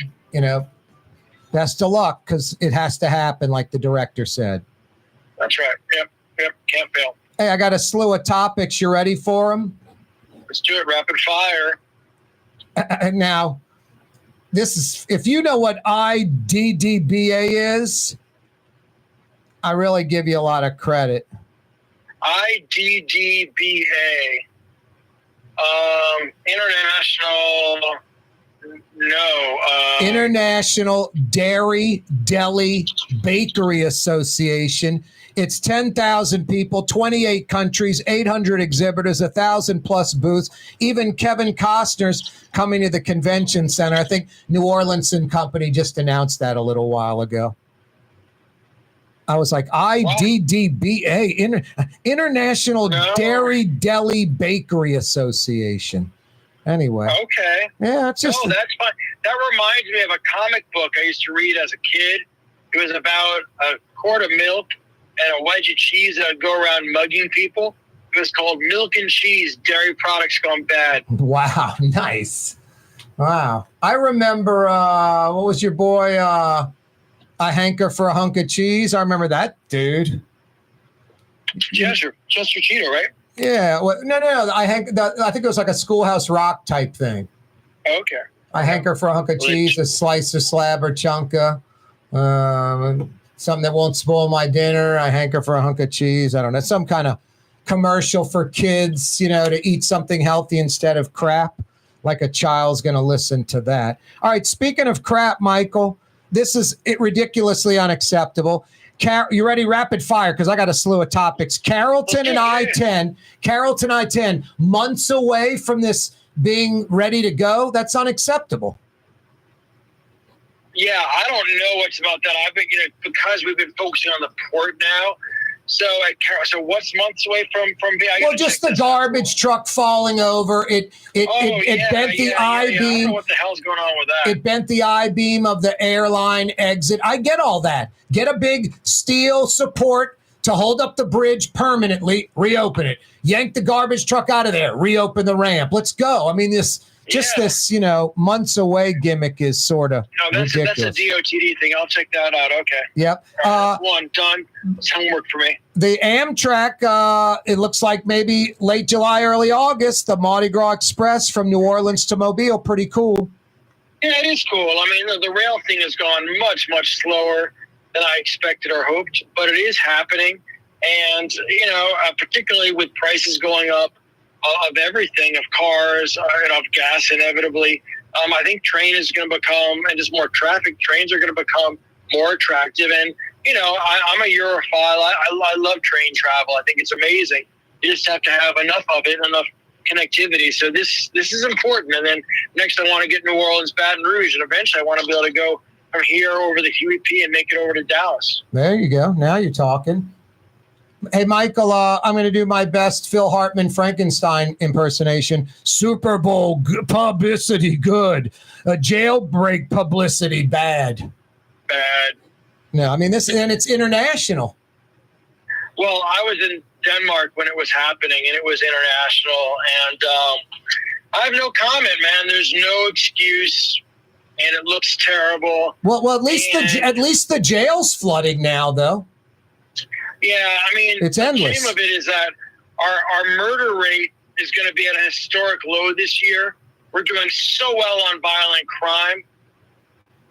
best of luck, because it has to happen, like the director said. That's right. Yep. Can't fail. Hey, I got a slew of topics. You ready for them? Let's do it. Rapid fire. Now, this is, if you know what IDDBA is, I really give you a lot of credit. IDDBA. International. No. International Dairy Deli Bakery Association. It's 10,000 people, 28 countries, 800 exhibitors, 1,000 plus booths. Even Kevin Costner's coming to the convention center. I think New Orleans and Company just announced that a little while ago. I was like, IDDBA, International Dairy Deli Bakery Association. Anyway. Okay. Yeah, it's just. Oh, that's fine. That reminds me of a comic book I used to read as a kid. It was about a quart of milk and a wedge of cheese that would go around mugging people. It was called Milk and Cheese, Dairy Products Gone Bad. Wow, nice. Wow. I remember, what was your boy, A Hanker for a Hunk of Cheese? I remember that dude. Chester Cheeto, right? Yeah. Well, no. I think it was like a Schoolhouse Rock type thing. Okay. I hanker for a hunk of cheese, a slice or slab or chunka. Something that won't spoil my dinner. I hanker for a hunk of cheese. I don't know. Some kind of commercial for kids, to eat something healthy instead of crap. Like a child's going to listen to that. All right. Speaking of crap, Michael, this is ridiculously unacceptable. You ready? Rapid fire, because I got a slew of topics. Carrollton and I-10, months away from this being ready to go. That's unacceptable. Yeah, I don't know what's about that. I've been, because we've been focusing on the port now. So what's months away from being? Well, just the garbage truck falling over. It bent the I-beam. I don't know what the hell's going on with that. It bent the I-beam of the airline exit. I get all that. Get a big steel support to hold up the bridge permanently. Reopen it. Yank the garbage truck out of there. Reopen the ramp. Let's go. I mean, this months away gimmick is sort of ridiculous. That's a DOTD thing. I'll check that out. Okay. Yep. Right, one done. It's homework for me. The Amtrak, it looks like maybe late July, early August, the Mardi Gras Express from New Orleans to Mobile. Pretty cool. Yeah, it is cool. I mean, the rail thing has gone much, much slower than I expected or hoped, but it is happening. And, particularly with prices going up, of everything, of cars and of gas inevitably. I think train is going to become, and just more traffic, trains are going to become more attractive. And, I'm a Europhile. I love train travel. I think it's amazing. You just have to have enough of it, enough connectivity. So this is important. And then next I want to get New Orleans, Baton Rouge, and eventually I want to be able to go from here over the QEP and make it over to Dallas. There you go. Now you're talking. Hey, Michael, I'm going to do my best Phil Hartman Frankenstein impersonation. Super Bowl publicity good. Jailbreak publicity bad. Bad. No, I mean, it's international. Well, I was in Denmark when it was happening, and it was international. And I have no comment, man. There's no excuse, and it looks terrible. Well, at least the jail's flooding now, though. Yeah, I mean, it's endless. The shame of it is that our murder rate is going to be at a historic low this year. We're doing so well on violent crime,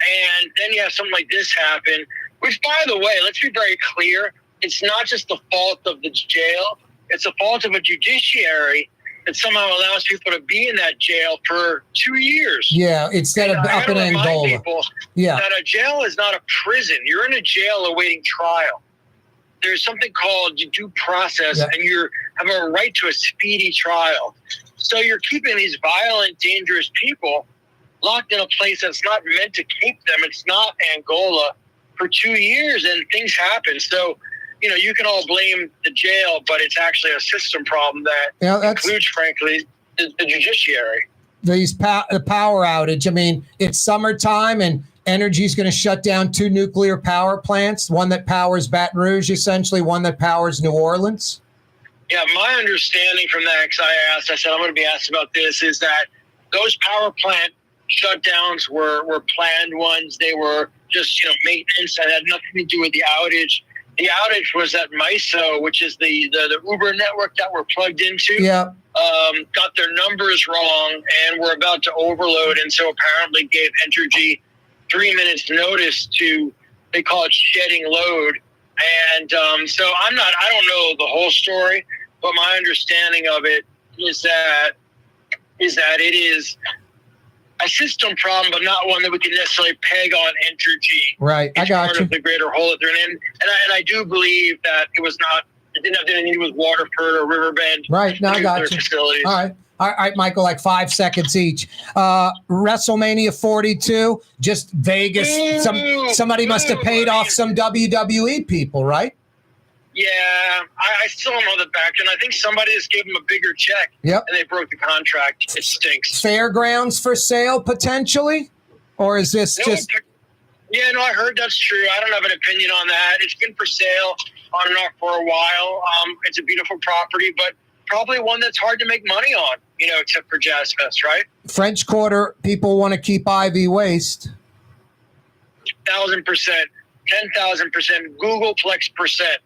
and then you have something like this happen. Which, by the way, let's be very clear: it's not just the fault of the jail; it's the fault of a judiciary that somehow allows people to be in that jail for 2 years. Yeah, instead of up in Angola. Yeah, that a jail is not a prison. You're in a jail awaiting trial. There's something called due process, and you have a right to a speedy trial. So you're keeping these violent, dangerous people locked in a place that's not meant to keep them. It's not Angola for 2 years, and things happen. So, you can all blame the jail, but it's actually a system problem that includes, frankly, the judiciary. The power outage. I mean, it's summertime, and Energy's going to shut down 2 nuclear power plants, one that powers Baton Rouge, essentially, one that powers New Orleans. Yeah, my understanding from that, because I said I'm going to be asked about this, is that those power plant shutdowns were planned ones. They were just, maintenance that had nothing to do with the outage. The outage was at MISO, which is the Uber network that we're plugged into. Yeah. Got their numbers wrong and were about to overload, and so apparently gave Entergy 3 minutes notice to, they call it shedding load. And so I don't know the whole story, but my understanding of it is that it is a system problem, but not one that we can necessarily peg on Entergy. Right, I got part you. of the greater whole that they're in, and I do believe that it didn't have anything to do with Waterford or Riverbend. Right, no, I got you. Facilities. All right, Michael, like 5 seconds each. WrestleMania 42, just Vegas. Somebody must have paid off some WWE people, right? Yeah, I still don't know the background. I think somebody just gave them a bigger check. Yep. And they broke the contract. It stinks. Fairgrounds for sale, potentially? Or is this just... Yeah, no, I heard that's true. I don't have an opinion on that. It's been for sale on and off for a while. It's a beautiful property, but probably one that's hard to make money on, except for Jazz Fest, right? French Quarter, people want to keep Ivy Waste. 1,000%. 10,000%, Googleplex percent,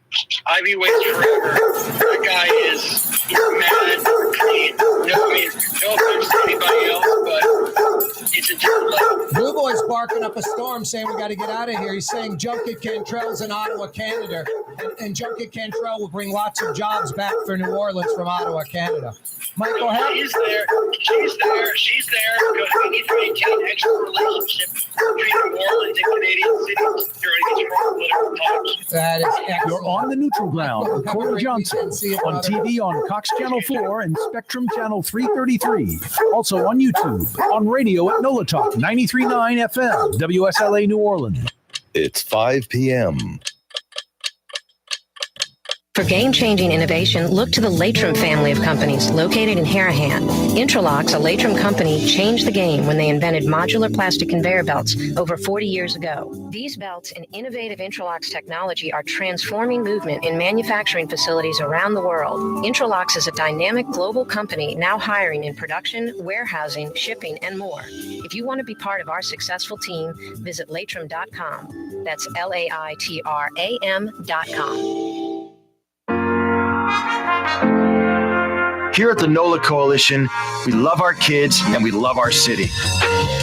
Ivy Waste forever. That guy he's mad, clean. No offense to anybody else, but it's a different level. Blue Boy's barking up a storm saying we got to get out of here. He's saying Junket Cantrell's in Ottawa, Canada, and Junket Cantrell will bring lots of jobs back for New Orleans from Ottawa, Canada. Michael, she's there because we need to maintain extra relationship between New Orleans and Canadian cities during these political times. That is excellent. You're on the neutral ground with Corey Johnson on TV on Cox Channel 4 and Spectrum Channel 333. Also on YouTube, on radio at NOLA Talk 93.9 FM, WSLA New Orleans. It's 5 p.m. For game-changing innovation, look to the Latrim family of companies located in Harahan. Intralox, a Latrim company, changed the game when they invented modular plastic conveyor belts over 40 years ago. These belts and innovative Intralox technology are transforming movement in manufacturing facilities around the world. Intralox is a dynamic global company now hiring in production, warehousing, shipping, and more. If you want to be part of our successful team, visit Latrim.com. That's LAITRAM.com. Here at the NOLA Coalition, we love our kids and we love our city.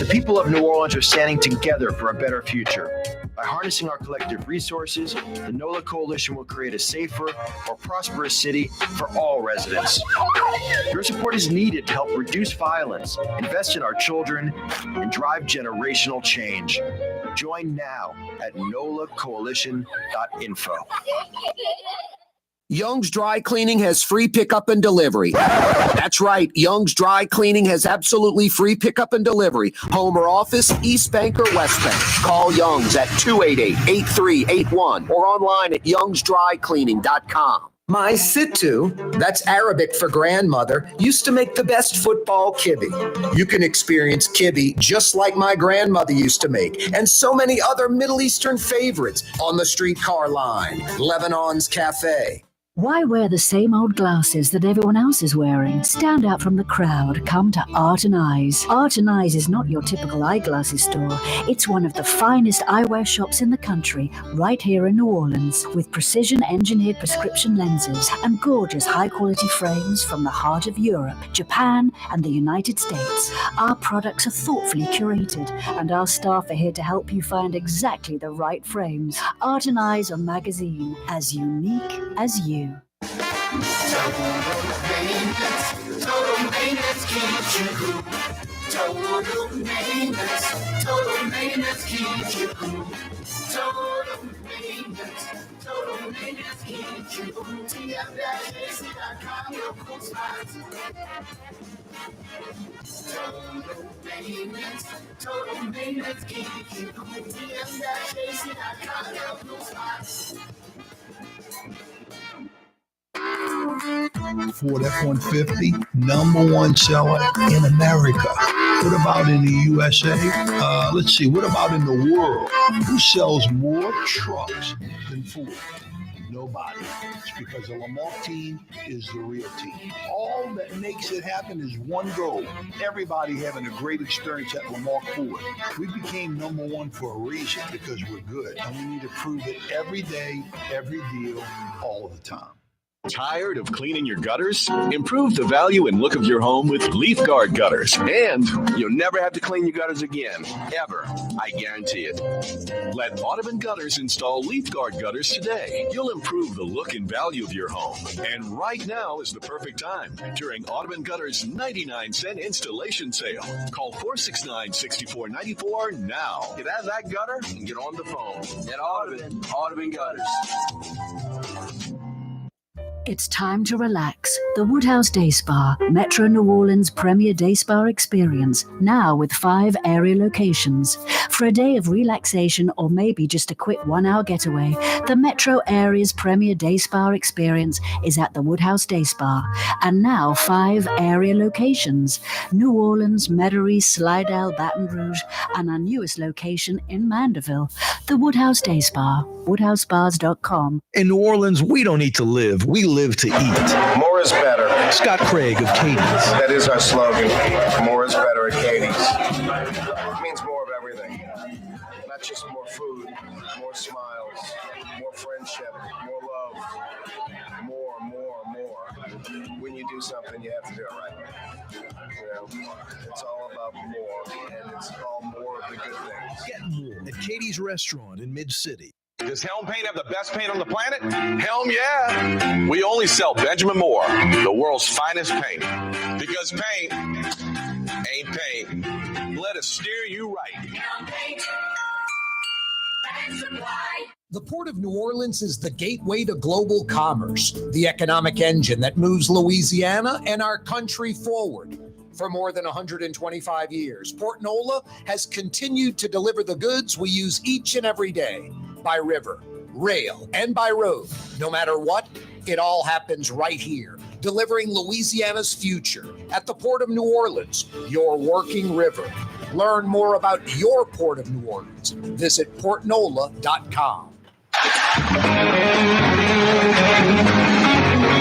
The people of New Orleans are standing together for a better future. By harnessing our collective resources, the NOLA Coalition will create a safer, more prosperous city for all residents. Your support is needed to help reduce violence, invest in our children, and drive generational change. Join now at nolacoalition.info. Young's Dry Cleaning has free pickup and delivery. That's right. Young's Dry Cleaning has absolutely free pickup and delivery. Home or office, East Bank or West Bank. Call Young's at 288-8381 or online at youngsdrycleaning.com. My Sittu, that's Arabic for grandmother, used to make the best football kibbe. You can experience kibbe just like my grandmother used to make, and so many other Middle Eastern favorites on the streetcar line, Lebanon's Cafe, Why wear the same old glasses that everyone else is wearing? Stand out from the crowd. Come to Art and Eyes. Art and Eyes is not your typical eyeglasses store. It's one of the finest eyewear shops in the country, right here in New Orleans, with precision-engineered prescription lenses and gorgeous high-quality frames from the heart of Europe, Japan, and the United States. Our products are thoughtfully curated, and our staff are here to help you find exactly the right frames. Art and Eyes on magazine, as unique as you. Total maintenance keeps you cool. Total maintenance keeps you cool. Total maintenance keeps you cool. TM-AC.com, your cool spots. Total maintenance keeps you cool. TM-AC.com, your cool spots. Ford F-150, #1 seller in America. What about in the USA? Let's see, what about in the world? Who sells more trucks than Ford? Nobody. It's because the Lamar team is the real team. All that makes it happen is one goal. Everybody having a great experience at Lamar Ford. We became #1 for a reason, because we're good. And we need to prove it every day, every deal, all the time. Tired of cleaning your gutters? Improve the value and look of your home with Leaf Guard gutters. And you'll never have to clean your gutters again, ever. I guarantee it. Let Audubon Gutters install Leaf Guard gutters today. You'll improve the look and value of your home. And right now is the perfect time during Audubon Gutters' 99-cent installation sale. Call 469-6494 now. Get out of that gutter and get on the phone. At Audubon Gutters. It's time to relax. The Woodhouse Day Spa, Metro New Orleans' premier day spa experience, now with 5 area locations. For a day of relaxation or maybe just a quick 1-hour getaway, the Metro area's premier day spa experience is at the Woodhouse Day Spa. And now 5 area locations: New Orleans, Metairie, Slidell, Baton Rouge, and our newest location in Mandeville. The Woodhouse Day Spa, woodhousespas.com. In New Orleans, we don't eat to live. We live to eat. More is better. Scott Craig of Katie's. That is our slogan. More is better at Katie's. It means more of everything. Not just more food, more smiles, more friendship, more love. More. When you do something, you have to do it right. You know, it's all about more, and it's all more of the good things. Get more at Katie's Restaurant in Mid-City. Does Helm Paint have the best paint on the planet? Helm, yeah. We only sell Benjamin Moore, the world's finest paint. Because paint ain't paint. Let us steer you right. Helm Paint. The Port of New Orleans is the gateway to global commerce, the economic engine that moves Louisiana and our country forward. For more than 125 years, Port Nola has continued to deliver the goods we use each and every day, by river, rail, and by road. No matter what, it all happens right here, delivering Louisiana's future at the Port of New Orleans, your working river. Learn more about your Port of New Orleans. Visit portnola.com.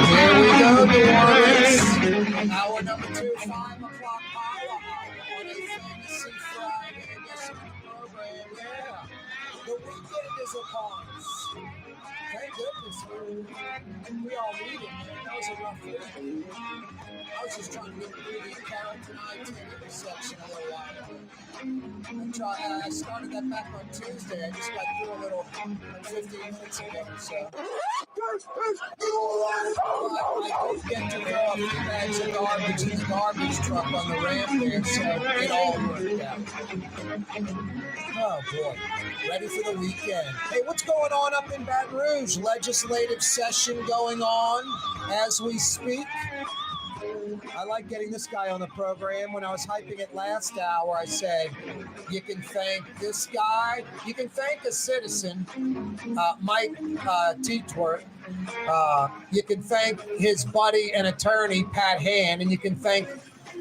Here we go, New Orleans. Hour number 2, 5 o'clock power on a Fantasy Friday edition of the program. Yeah, the weekend is upon us. Thank goodness we all need it, man. That was a rough week. I was just trying to get through the account tonight to the reception a little while ago. I started that back on Tuesday. I just got through a little 15 minutes ago. So I did get to throw a few bags of garbage in the garbage truck on the ramp there, so it all worked out. Oh boy, ready for the weekend. Hey, what's going on up in Baton Rouge? Legislative session going on as we speak. I like getting this guy on the program. When I was hyping it last hour, I said, you can thank this guy. You can thank a citizen, Mike Teetworth. You can thank his buddy and attorney, Pat Hand, and you can thank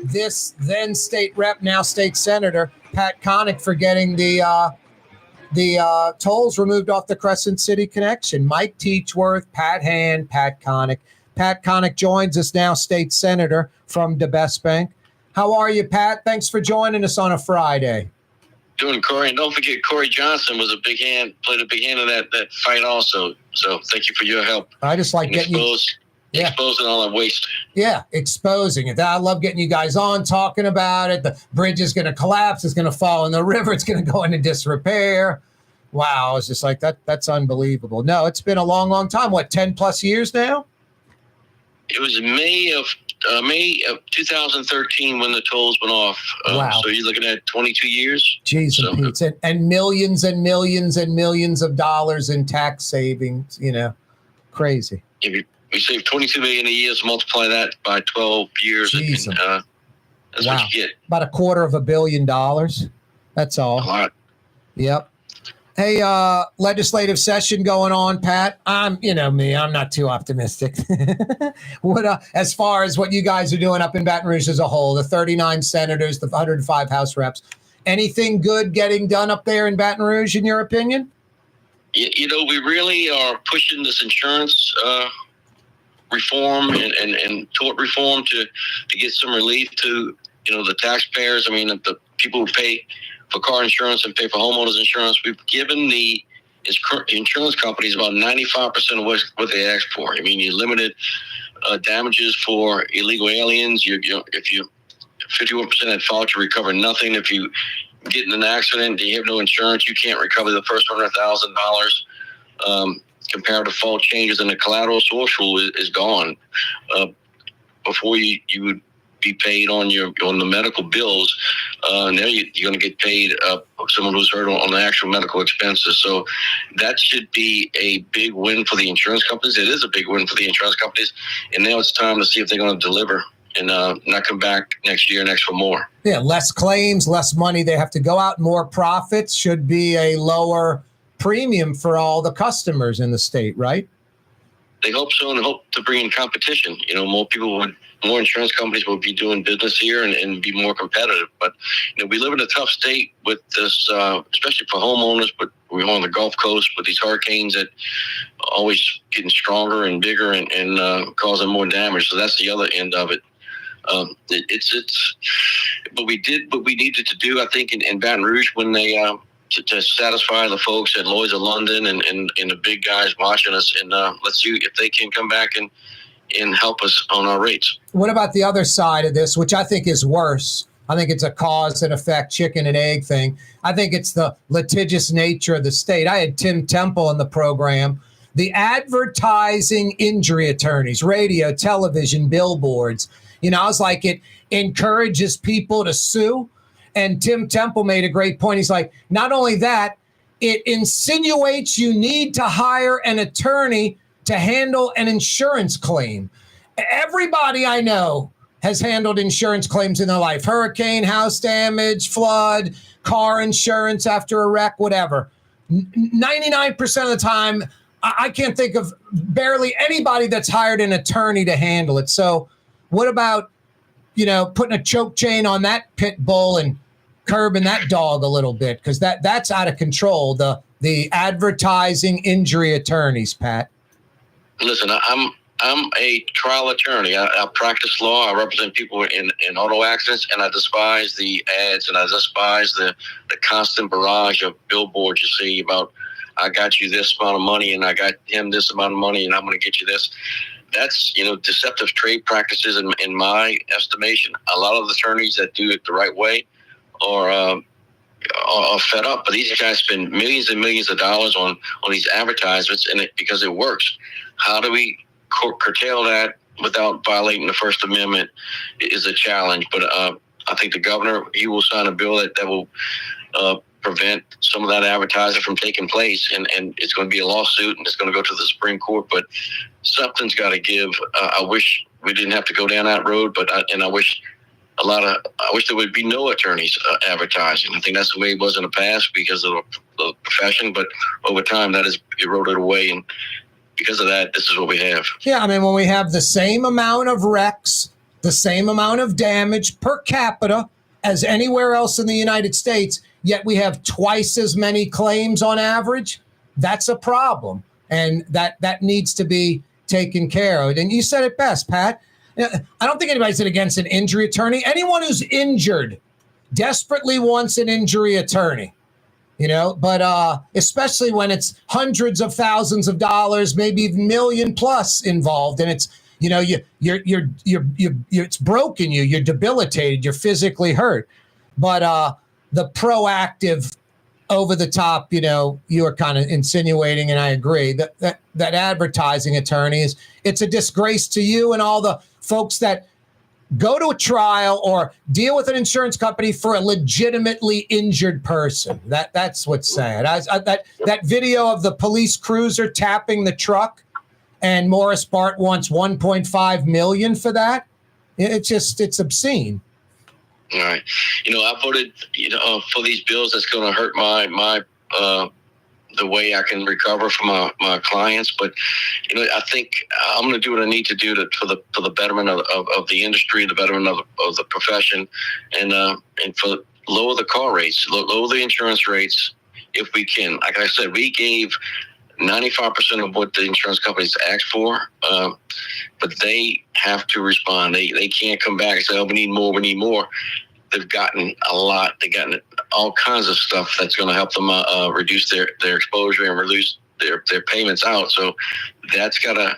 this then state rep, now state senator, Pat Connick, for getting the the tolls removed off the Crescent City connection. Mike Teachworth, Pat Hand, Pat Connick. Pat Connick joins us now, state senator from DeBest Bank. How are you, Pat? Thanks for joining us on a Friday. Doing, Corey, and don't forget Corey Johnson was played a big hand in that fight also. So thank you for your help. I just like getting exposing all that waste. Yeah, exposing it. I love getting you guys on, talking about it. The bridge is going to collapse. It's going to fall in the river. It's going to go into disrepair. Wow, I was just like, that's unbelievable. No, it's been a long, long time. What, 10 plus years now? It was May of 2013 when the tolls went off. Wow. So you're looking at 22 years. Jeez, so, and Pete, and millions and millions and millions of dollars in tax savings, crazy. If we save $22 million a year, so multiply that by 12 years. Jeez. That's wow. what you get. About $250 million. That's all. A lot. Yep. Hey, legislative session going on, Pat. I'm not too optimistic. What, as far as what you guys are doing up in Baton Rouge as a whole, the 39 senators, the 105 House reps, anything good getting done up there in Baton Rouge, in your opinion? We really are pushing this insurance reform and tort reform to get some relief to, the taxpayers. I mean, the people who pay for car insurance and pay for homeowners insurance. We've given the insurance companies about 95% of what they ask for. I mean, you limited damages for illegal aliens. If you 51% at fault, you recover nothing. If you get in an accident and you have no insurance, you can't recover the first $100,000. Comparative fault changes and the collateral social is gone. Before you would be paid on the medical bills. Now you're going to get paid someone who's hurt on the actual medical expenses. So that should be a big win for the insurance companies. It is a big win for the insurance companies. And now it's time to see if they're going to deliver and not come back next for more. Yeah, less claims, less money. They have to go out, more profits, should be a lower premium for all the customers in the state, right? They hope so, and hope to bring in competition. More insurance companies will be doing business here and be more competitive. But we live in a tough state with this, especially for homeowners. But we're on the Gulf Coast with these hurricanes that are always getting stronger and bigger and causing more damage. So that's the other end of it. But we did what we needed to do, I think, in Baton Rouge when they. To satisfy the folks at Lloyd's of London and the big guys watching us, and let's see if they can come back and help us on our rates. What about the other side of this, which I think is worse? I think it's a cause and effect chicken and egg thing. I think it's the litigious nature of the state. I had Tim Temple in the program. The advertising injury attorneys, radio, television, billboards. I was like, it encourages people to sue. And Tim Temple made a great point. He's like, not only that, it insinuates you need to hire an attorney to handle an insurance claim. Everybody I know has handled insurance claims in their life. Hurricane, house damage, flood, car insurance after a wreck, whatever. 99% of the time, I can't think of barely anybody that's hired an attorney to handle it. So what about, putting a choke chain on that pit bull and curbing that dog a little bit? Because that's out of control. The advertising injury attorneys, Pat. Listen, I'm a trial attorney. I practice law. I represent people in auto accidents, and I despise the ads and I despise the constant barrage of billboards you see about I got you this amount of money and I got him this amount of money and I'm going to get you this. That's, deceptive trade practices in my estimation. A lot of the attorneys that do it the right way are fed up, but these guys spend millions and millions of dollars on these advertisements because it works. How do we curtail that without violating the First Amendment is a challenge. But I think the governor, he will sign a bill that will prevent some of that advertising from taking place. And it's going to be a lawsuit and it's going to go to the Supreme Court. But something's got to give. I wish we didn't have to go down that road, but I wish there would be no attorneys advertising. I think that's the way it was in the past because of the profession. But over time, that has eroded away. And because of that, this is what we have. Yeah, I mean, when we have the same amount of wrecks, the same amount of damage per capita as anywhere else in the United States, yet we have twice as many claims on average. That's a problem. And that needs to be taken care of. And you said it best, Pat. I don't think anybody's against an injury attorney. Anyone who's injured desperately wants an injury attorney, but especially when it's hundreds of thousands of dollars, maybe even million plus involved. And it's, it's broken you, you're debilitated, you're physically hurt. But the proactive, over the top, you are kind of insinuating, and I agree that advertising attorneys, it's a disgrace to you and all the folks that go to a trial or deal with an insurance company for a legitimately injured person. That's what's sad. That video of the police cruiser tapping the truck, and Morris Bart wants $1.5 million for that. It's obscene. All right. I voted, for these bills that's going to hurt my the way I can recover from my clients. But, I think I'm going to do what I need to do for the betterment of the industry, the betterment of the profession, and for lower the car rates, lower the insurance rates if we can. Like I said, we gave 95% of what the insurance companies asked for, but they have to respond. They can't come back and say, "Oh, we need more." They've gotten a lot. They've gotten all kinds of stuff that's going to help them reduce their exposure and reduce their payments out. So that's got to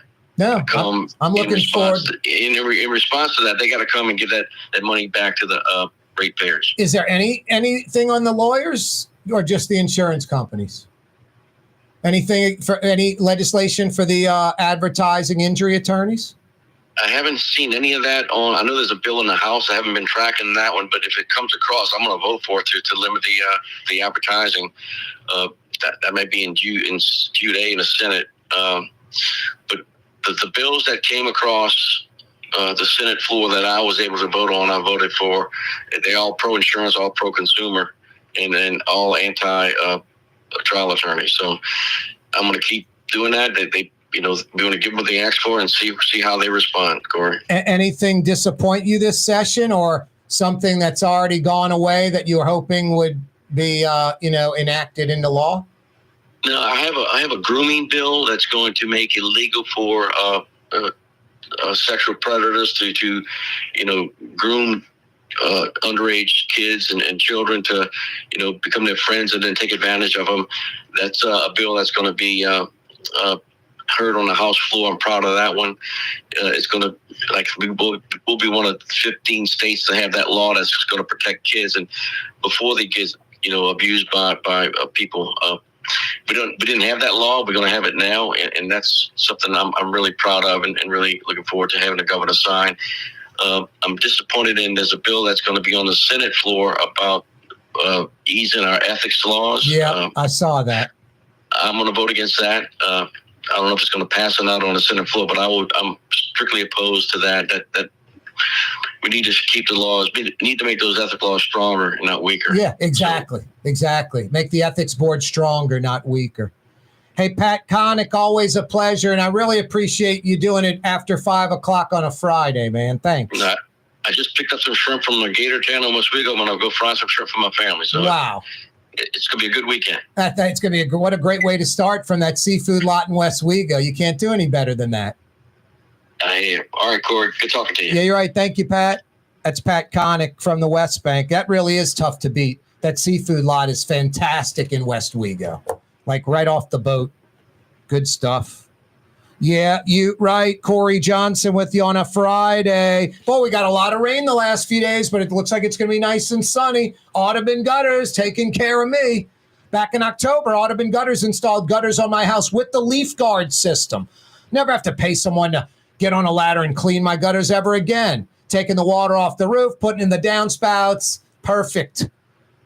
come. I'm looking forward. In response to that, they got to come and give that money back to the ratepayers. Is there anything on the lawyers or just the insurance companies? Anything for any legislation for the advertising injury attorneys? I haven't seen any of that I know there's a bill in the House. I haven't been tracking that one, but if it comes across, I'm going to vote for it to limit the advertising. That might be in due day in the Senate. But the bills that came across the Senate floor that I was able to vote on, I voted for. They're all pro-insurance, all pro-consumer, and then all anti-trial attorneys. So I'm going to keep doing that. We want to give them what they ask for and see how they respond, Corey. Anything disappoint you this session, or something that's already gone away that you were hoping would be, enacted into law? No, I have a grooming bill that's going to make it illegal for sexual predators to groom underage kids and children to, become their friends and then take advantage of them. That's a bill that's going to be heard on the House floor. I'm proud of that one. It's going to, we'll be one of 15 states to have that law that's going to protect kids, and before they get, abused by people. We didn't have that law. We're going to have it now, and that's something I'm really proud of, and really looking forward to having the governor sign. I'm disappointed in there's a bill that's going to be on the Senate floor about easing our ethics laws. Yeah, I saw that. I'm going to vote against that. I don't know if it's going to pass or not on the Senate floor, but I'm strictly opposed to that. That we need to keep the laws. We need to make those ethics laws stronger and not weaker. Yeah, exactly. Make the ethics board stronger, not weaker. Hey, Pat Connick, always a pleasure, and I really appreciate you doing it after 5 o'clock on a Friday, man. Thanks. I just picked up some shrimp from the Gator Town in Oswego. I'm going to go fry some shrimp for my family. So wow. It's going to be a good weekend. It's going to be what a great way to start from that seafood lot in Westwego. You can't do any better than that. All right, Corey. Good talking to you. Yeah, you're right. Thank you, Pat. That's Pat Connick from the West Bank. That really is tough to beat. That seafood lot is fantastic in Westwego. Like right off the boat. Good stuff. Yeah, you right. Corey Johnson with you on a Friday. Well, we got a lot of rain the last few days, but it looks like it's going to be nice and sunny. Audubon Gutters taking care of me. Back in October, Audubon Gutters installed gutters on my house with the leaf guard system. Never have to pay someone to get on a ladder and clean my gutters ever again. Taking the water off the roof, putting in the downspouts. Perfect.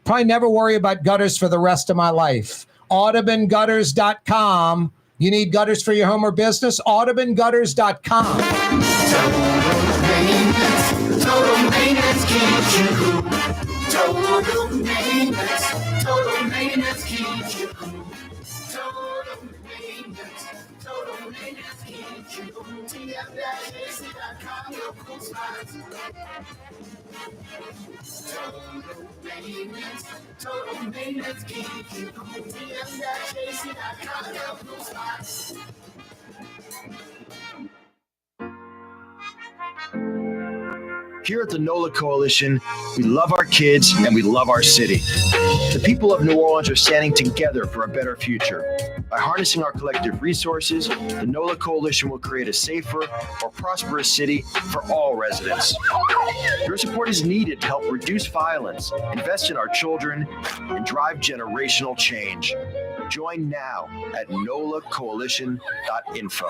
Probably never worry about gutters for the rest of my life. AudubonGutters.com. You need gutters for your home or business? AudubonGutters.com. Total maintenance keeps you cool. Total maintenance keeps you cool. Total maintenance keeps you cool. TM-AC.com, your cool spots. Total maintenance, keep you cool. TM-AC.com, your cool spots. Here at the NOLA Coalition, we love our kids and we love our city. The people of New Orleans are standing together for a better future. By harnessing our collective resources, the NOLA Coalition will create a safer, more prosperous city for all residents. Your support is needed to help reduce violence, invest in our children, and drive generational change. Join now at nolacoalition.info.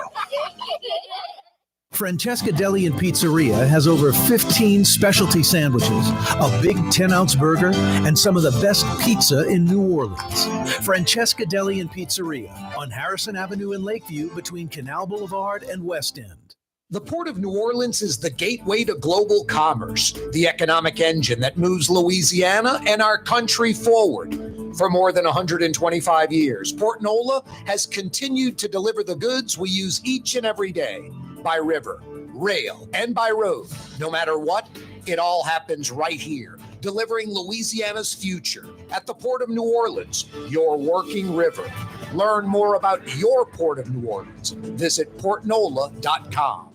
Francesca Deli and Pizzeria has over 15 specialty sandwiches, a big 10-ounce burger, and some of the best pizza in New Orleans. Francesca Deli and Pizzeria on Harrison Avenue in Lakeview between Canal Boulevard and West End. The Port of New Orleans is the gateway to global commerce, the economic engine that moves Louisiana and our country forward. For more than 125 years, Port Nola has continued to deliver the goods we use each and every day. By river, rail, and by road. No matter what, it all happens right here, delivering Louisiana's future at the Port of New Orleans, your working river. Learn more about your Port of New Orleans. Visit portnola.com.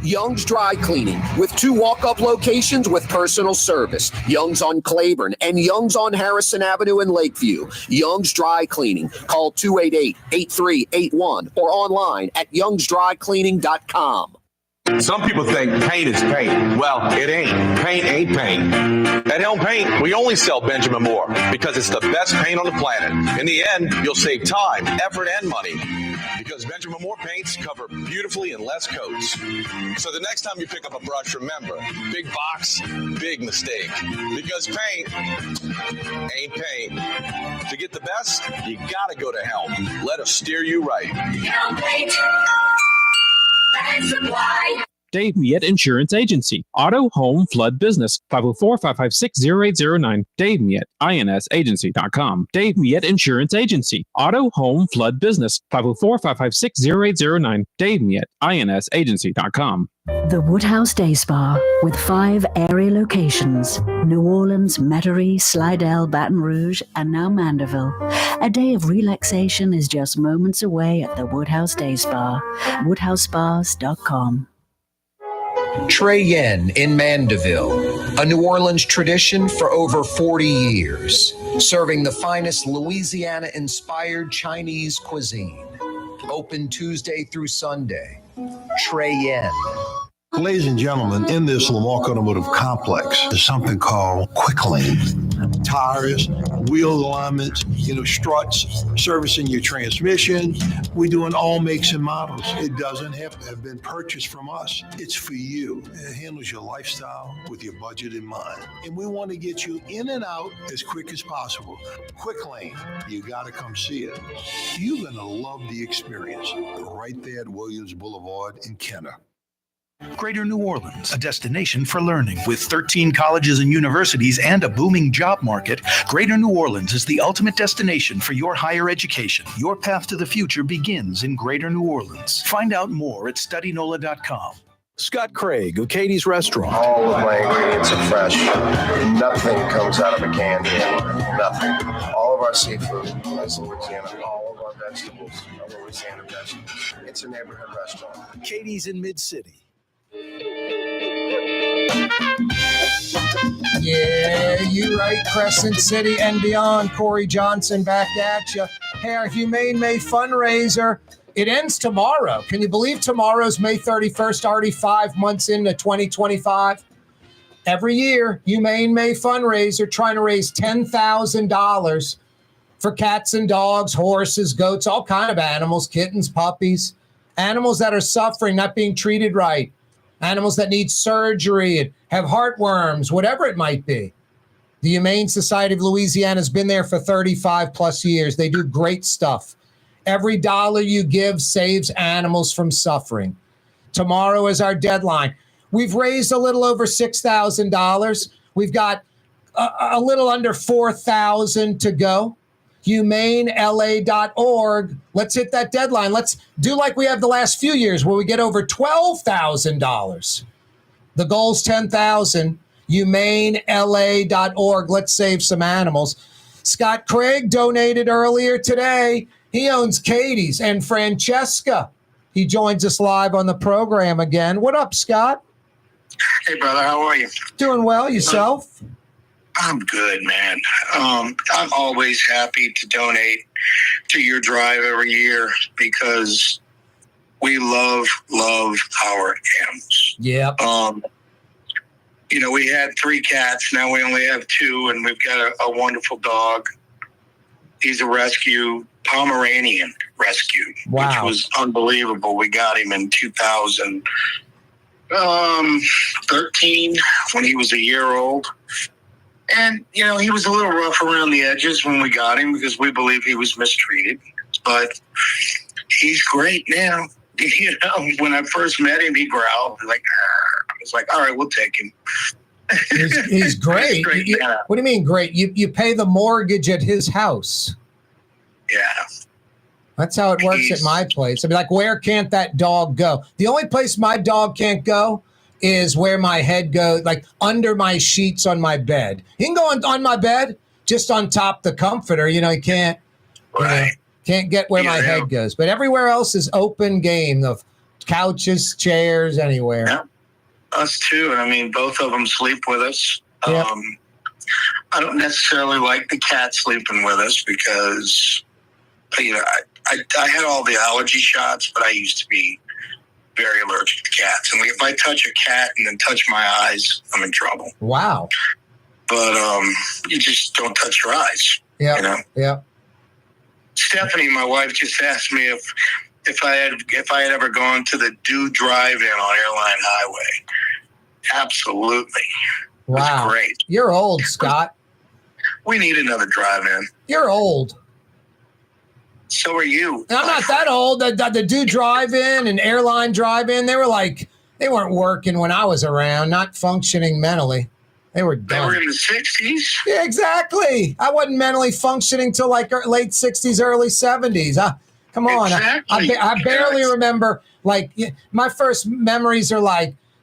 Young's Dry Cleaning, with 2 walk-up locations with personal service. Young's on Claiborne and Young's on Harrison Avenue in Lakeview. Young's Dry Cleaning. Call 288-8381 or online at youngsdrycleaning.com. Some people think paint is paint. Well, it ain't. Paint ain't paint. At Helm Paint, we only sell Benjamin Moore because it's the best paint on the planet. In the end, you'll save time, effort, and money because Benjamin Moore paints cover beautifully in less coats. So the next time you pick up a brush, remember, big box, big mistake. Because paint ain't paint. To get the best, you gotta go to Helm. Let us steer you right. Helm Paint. Supply. Dave Miette Insurance Agency. Auto, home, flood, business. 504-556-0809. Dave Miette, INSagency.com. Dave Miette Insurance Agency. Auto, home, flood, business. 504-556-0809. Dave Miette, INSagency.com. The Woodhouse Day Spa, with 5 area locations: New Orleans, Metairie, Slidell, Baton Rouge, and now Mandeville. A day of relaxation is just moments away at the Woodhouse Day Spa. WoodhouseSpas.com. Trey Yen in Mandeville, a New Orleans tradition for over 40 years, serving the finest Louisiana-inspired Chinese cuisine. Open Tuesday through Sunday. Trey Yen. Ladies and gentlemen, in this Lamarck Automotive Complex, there's something called Quick Lane. Tires, wheel alignments, struts, servicing your transmission. We're doing all makes and models. It doesn't have to have been purchased from us. It's for you. It handles your lifestyle with your budget in mind. And we want to get you in and out as quick as possible. Quick Lane, you got to come see it. You're going to love the experience right there at Williams Boulevard in Kenner. Greater New Orleans, a destination for learning. With 13 colleges and universities and a booming job market, Greater New Orleans is the ultimate destination for your higher education. Your path to the future begins in Greater New Orleans. Find out more at studynola.com. Scott Craig of Katie's Restaurant. All of my ingredients are fresh. Nothing comes out of a can here. Nothing. All of our seafood is Louisiana. All of our vegetables are Louisiana vegetables. It's a neighborhood restaurant. Katie's in Mid-City. Yeah, you right, Crescent City and beyond. Corey Johnson back at you. Hey, our Humane May fundraiser, it ends tomorrow. Can you believe tomorrow's May 31st, already 5 months into 2025? Every year, Humane May fundraiser trying to raise $10,000 for cats and dogs, horses, goats, all kind of animals, kittens, puppies, animals that are suffering, not being treated right. Animals that need surgery and have heartworms, whatever it might be. The Humane Society of Louisiana has been there for 35 plus years. They do great stuff. Every dollar you give saves animals from suffering. Tomorrow is our deadline. We've raised a little over $6,000. We've got a little under $4,000 to go. humanela.org. Let's hit that deadline. Let's do like we have the last few years where we get over $12,000. The goal's $10,000. humanela.org. Let's save some animals. Scott Craig donated earlier today. He owns Katie's and Francesca. He joins us live on the program again. What up, Scott? Hey, brother. How are you? Doing well. Yourself? I'm good, man. I'm always happy to donate to your drive every year because we love our animals. Yep. We had 3 cats. Now we only have 2, and we've got a wonderful dog. He's a rescue, Pomeranian rescue, which was unbelievable. We got him in 2013 when he was a year old. And, he was a little rough around the edges when we got him because we believe he was mistreated. But he's great now. When I first met him, he growled. I was like, all right, we'll take him. He's great. What do you mean great? You pay the mortgage at his house. Yeah. That's how it works at my place. I'd be like, where can't that dog go? The only place my dog can't go is where my head goes, like under my sheets on my bed. He can go on my bed, just on top the comforter. He can't, can't get where my head goes. But everywhere else is open game of couches, chairs, anywhere. Yeah. Us too. And both of them sleep with us. Yep. I don't necessarily like the cat sleeping with us because, I had all the allergy shots, but I used to be very allergic to cats. And if I touch a cat and then touch my eyes, I'm in trouble. Wow. But you just don't touch your eyes. Yeah. Yeah. Stephanie, my wife, just asked me if I had ever gone to the Do Drive-In on Airline Highway. Absolutely. Wow. It was great. You're old, Scott. We need another drive-in. You're old. So are you. I'm not that old. The Do Drive-In and Airline Drive-In, they weren't working when I was around, not functioning mentally. They were done. They were in the 60s? Yeah, exactly. I wasn't mentally functioning till like late 60s, early 70s. Come on. Exactly. I barely remember, my first memories are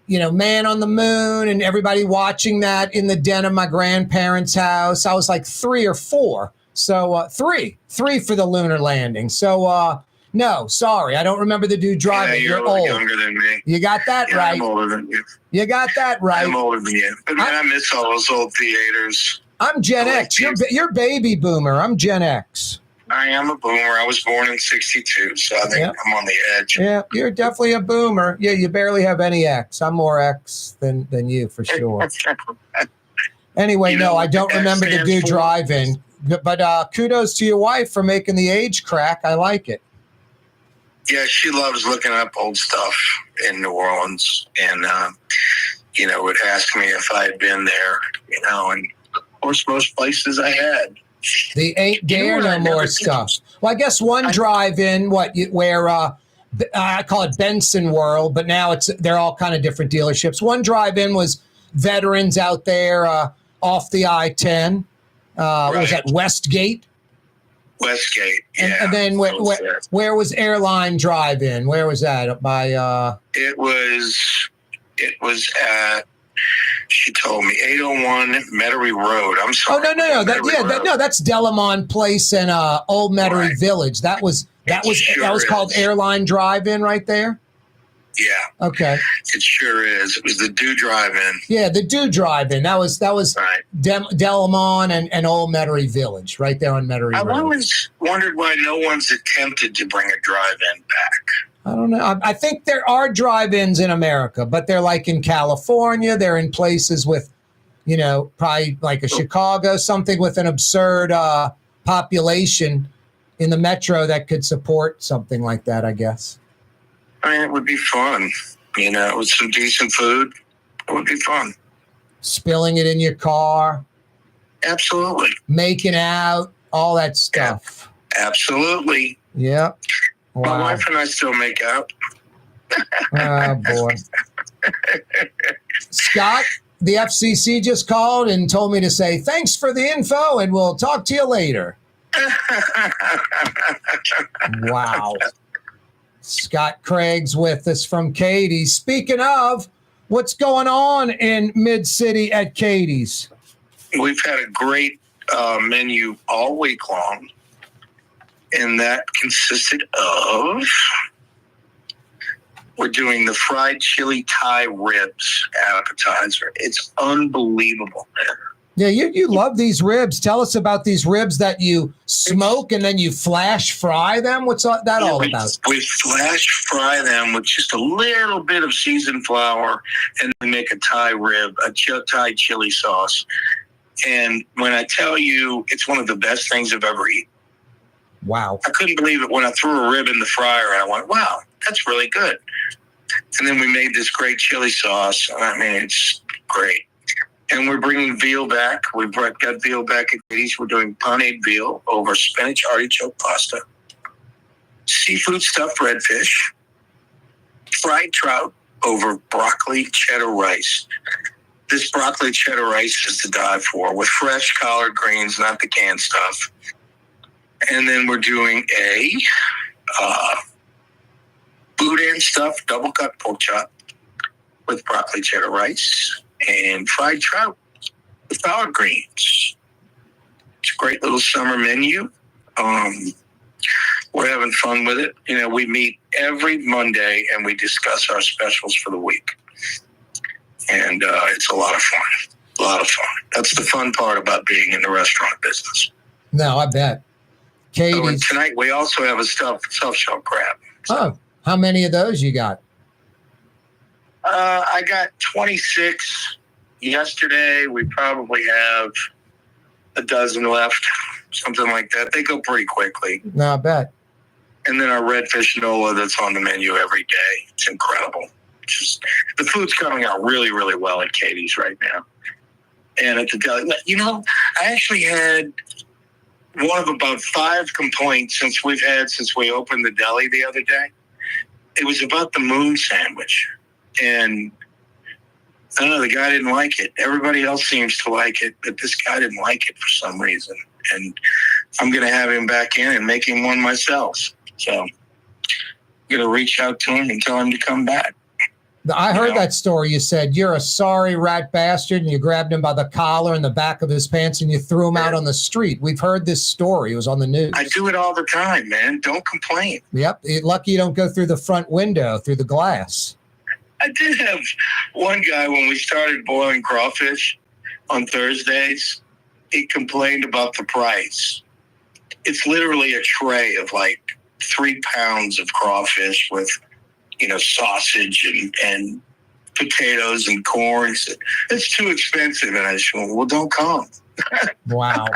Man on the Moon and everybody watching that in the den of my grandparents' house. I was like 3 or 4. So 3 for the lunar landing. So no, sorry, I don't remember the Do Drive-In. Yeah, you're old. Younger than me. You got that right. I'm older than you. You got that right. I'm older than you. But man, I miss all those old theaters. I'm Gen X. You're baby boomer. I'm Gen X. I am a boomer. I was born in 62, so I think I'm on the edge. Yeah, you're definitely a boomer. Yeah, you barely have any X. I'm more X than you for sure. Anyway, I don't remember the Do Drive-In. But kudos to your wife for making the age crack. I like it. Yeah, she loves looking up old stuff in New Orleans. And, would ask me if I had been there, and of course, most places I had. The Ain't Dare No More stuff. Well, I guess one drive-in, where I call it Benson World, but now they're all kind of different dealerships. One drive-in was veterans out there off the I-10. What was that, Westgate? Westgate, yeah. And then where was Airline Drive-In? Where was that? By It was at, she told me, 801 Metairie Road. I'm sorry. Oh no. That's Delamont Place and Old Metairie Village. That was called Airline Drive-In right there. Yeah. Okay. It sure is. It was the Do Drive-In. Yeah, the Do Drive-In. That was right. Delamont and Old Metairie Village, right there on Metairie Road. I've always wondered why no one's attempted to bring a drive-in back. I don't know. I think there are drive-ins in America, but they're like in California. They're in places with, probably like a Chicago, something with an absurd population in the metro that could support something like that, I guess. It would be fun, with some decent food. It would be fun. Spilling it in your car. Absolutely. Making out, all that stuff. Absolutely. Yep. Wow. My wife and I still make out. Oh, boy. Scott, the FCC just called and told me to say thanks for the info, and we'll talk to you later. Wow. Scott Craig's with us from Katie's. Speaking of, what's going on in Mid-City at Katie's? We've had a great menu all week long, and that consisted of, we're doing the fried chili Thai ribs appetizer. It's unbelievable, man. Yeah, you love these ribs. Tell us about these ribs that you smoke and then you flash fry them. What's that all about? We flash fry them with just a little bit of seasoned flour, and we make a Thai rib, a Thai chili sauce. And when I tell you, it's one of the best things I've ever eaten. Wow. I couldn't believe it when I threw a rib in the fryer, and I went, wow, that's really good. And then we made this great chili sauce. I mean, it's great. And we're bringing veal back. We've got veal back at Katie's. We're doing paneed veal over spinach artichoke pasta, seafood stuffed redfish, fried trout over broccoli cheddar rice. This broccoli cheddar rice is to die for, with fresh collard greens, not the canned stuff. And then we're doing a boudin stuffed double cut pork chop with broccoli cheddar rice and fried trout with collard greens. It's a great little summer menu. We're having fun with it. You know, we meet every Monday and we discuss our specials for the week. And it's a lot of fun. A lot of fun. That's the fun part about being in the restaurant business. No, I bet. Katie's. Oh, and tonight we also have a soft-shell crab. Oh, how many of those you got? I got 26 yesterday. We probably have a dozen left, something like that. They go pretty quickly. No, I bet. And then our redfish nola that's on the menu every day. It's incredible. Just the food's coming out really, really well at Katie's right now. And at the deli, you know, I actually had one of about 5 complaints since we opened the deli the other day. It was about the moon sandwich. And I don't know, the guy didn't like it. Everybody else seems to like it, but this guy didn't like it for some reason. And I'm going to have him back in and make him one myself. So I'm going to reach out to him and tell him to come back. I heard that story. You said, you're a sorry rat bastard, and you grabbed him by the collar and the back of his pants and you threw him out on the street. We've heard this story. It was on the news. I do it all the time, man. Don't complain. Yep. Lucky you don't go through the front window, through the glass. I did have one guy when we started boiling crawfish on Thursdays. He complained about the price. It's literally a tray of like 3 pounds of crawfish with, you know, sausage and potatoes and corn. It's too expensive. And I just went, well, don't come. Wow.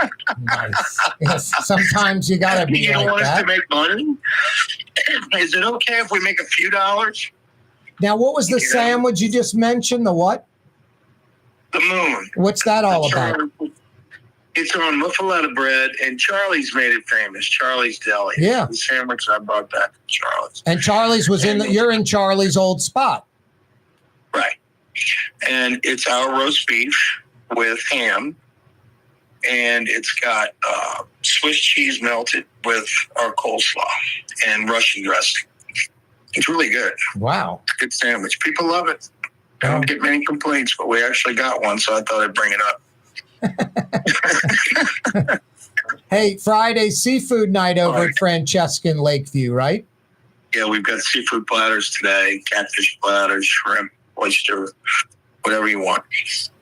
Nice. Yes, sometimes you got to be you don't like want that. us to make money? Is it okay if we make a few dollars? Now, what was the sandwich you just mentioned? The what? The moon. What's that all about? It's on muffaletta bread, and Charlie's made it famous. Charlie's Deli. Yeah. The sandwich I bought back from Charlie's. And Charlie's was you're in Charlie's old spot. Right. And it's our roast beef with ham, and it's got Swiss cheese melted with our coleslaw and Russian dressing. It's really good. Wow. It's a good sandwich. People love it. I don't get many complaints, but we actually got one, so I thought I'd bring it up. Hey, Friday seafood night over at Francesca in Lakeview, right? Yeah, we've got seafood platters today, catfish platters, shrimp, oyster, whatever you want.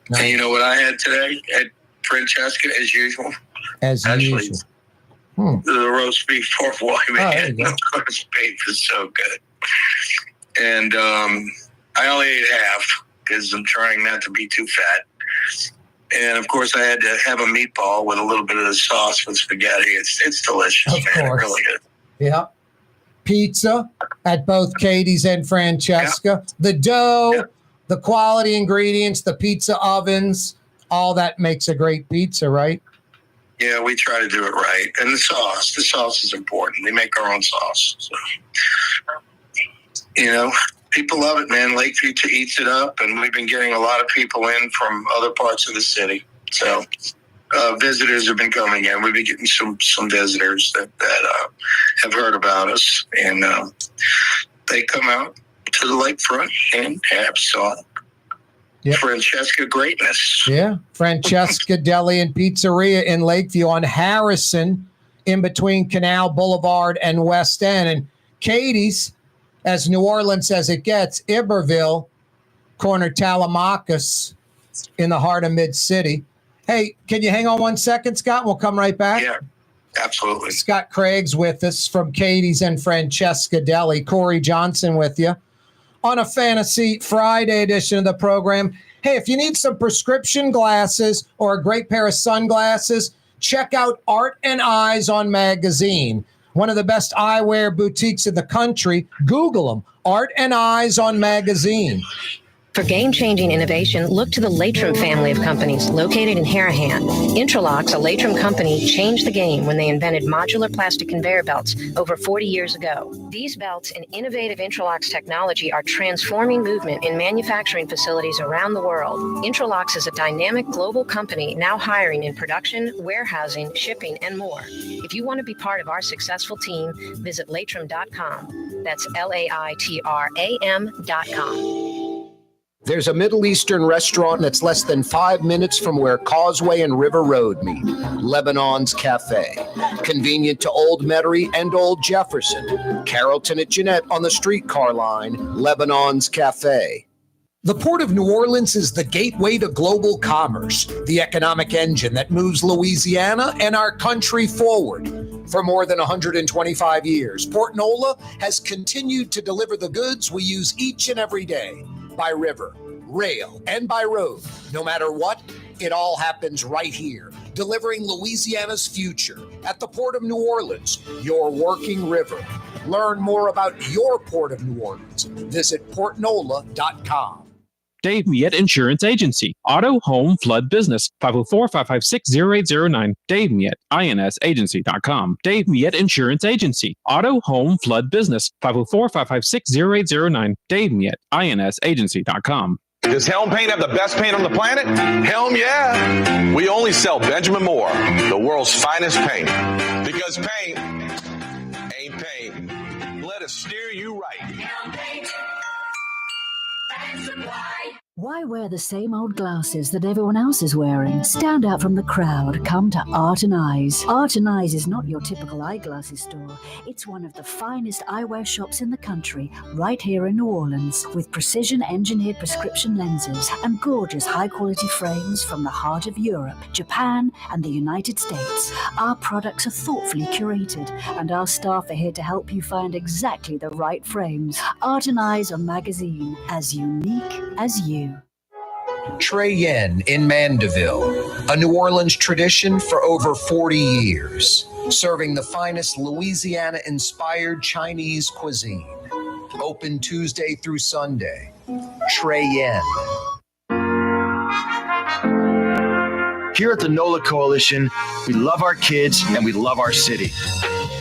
Nice. And you know what I had today at Francesca, as usual? As usual. The roast beef pork boy, man. The roast beef is so good. And I only ate half because I'm trying not to be too fat. And, of course, I had to have a meatball with a little bit of the sauce with spaghetti. It's delicious, of man. Course. It's really good. Yeah. Pizza at both Katie's and Francesca. Yeah. The dough, the quality ingredients, the pizza ovens, all that makes a great pizza, right? Yeah, we try to do it right. And the sauce is important. They make our own sauce. So, you know, people love it, man. Lakeview eats it up, and we've been getting a lot of people in from other parts of the city. So visitors have been coming in. We've been getting some visitors that have heard about us, and they come out to the lakefront and have saw Francesca greatness. Yeah, Francesca Deli and Pizzeria in Lakeview on Harrison, in between Canal Boulevard and West End. And Katie's, as New Orleans as it gets, Iberville, corner Telemachus, in the heart of Mid-City. Hey, can you hang on 1 second, Scott? We'll come right back. Yeah, absolutely. Scott Craig's with us from Katie's and Francesca Deli. Corey Johnson with you on a Fantasy Friday edition of the program. Hey, if you need some prescription glasses or a great pair of sunglasses, check out Art and Eyes on Magazine, one of the best eyewear boutiques in the country. Google them, Art and Eyes on Magazine. For game-changing innovation, look to the Latrim family of companies located in Harahan. Intralox, a Latrim company, changed the game when they invented modular plastic conveyor belts over 40 years ago. These belts and innovative Intralox technology are transforming movement in manufacturing facilities around the world. Intralox is a dynamic global company now hiring in production, warehousing, shipping, and more. If you want to be part of our successful team, visit Latrim.com. That's LAITRAM.com. There's a Middle Eastern restaurant that's less than 5 minutes from where Causeway and River Road meet, Lebanon's Cafe. Convenient to Old Metairie and Old Jefferson. Carrollton at Jeanette on the streetcar line, Lebanon's Cafe. The Port of New Orleans is the gateway to global commerce, the economic engine that moves Louisiana and our country forward. For more than 125 years, Port Nola has continued to deliver the goods we use each and every day. By river, rail, and by road. No matter what, it all happens right here, delivering Louisiana's future at the Port of New Orleans, your working river. Learn more about your Port of New Orleans. Visit portnola.com. Dave Miette Insurance Agency. Auto, home, flood, business. 504-556-0809. Dave Miette, INSagency.com. Dave Miette Insurance Agency. Auto, home, flood, business. 504-556-0809. Dave Miette, INSagency.com. Does Helm Paint have the best paint on the planet? Helm, yeah. We only sell Benjamin Moore, the world's finest paint. Because paint ain't paint. Let us steer you right. Helm Paint. Why wear the same old glasses that everyone else is wearing? Stand out from the crowd. Come to Art and Eyes. Art and Eyes is not your typical eyeglasses store. It's one of the finest eyewear shops in the country, right here in New Orleans, with precision-engineered prescription lenses and gorgeous high-quality frames from the heart of Europe, Japan, and the United States. Our products are thoughtfully curated, and our staff are here to help you find exactly the right frames. Art and Eyes on Magazine, as unique as you. Trey Yen in Mandeville, a New Orleans tradition for over 40 years, serving the finest Louisiana-inspired Chinese cuisine. Open Tuesday through Sunday. Trey Yen. Here at the NOLA Coalition, we love our kids and we love our city.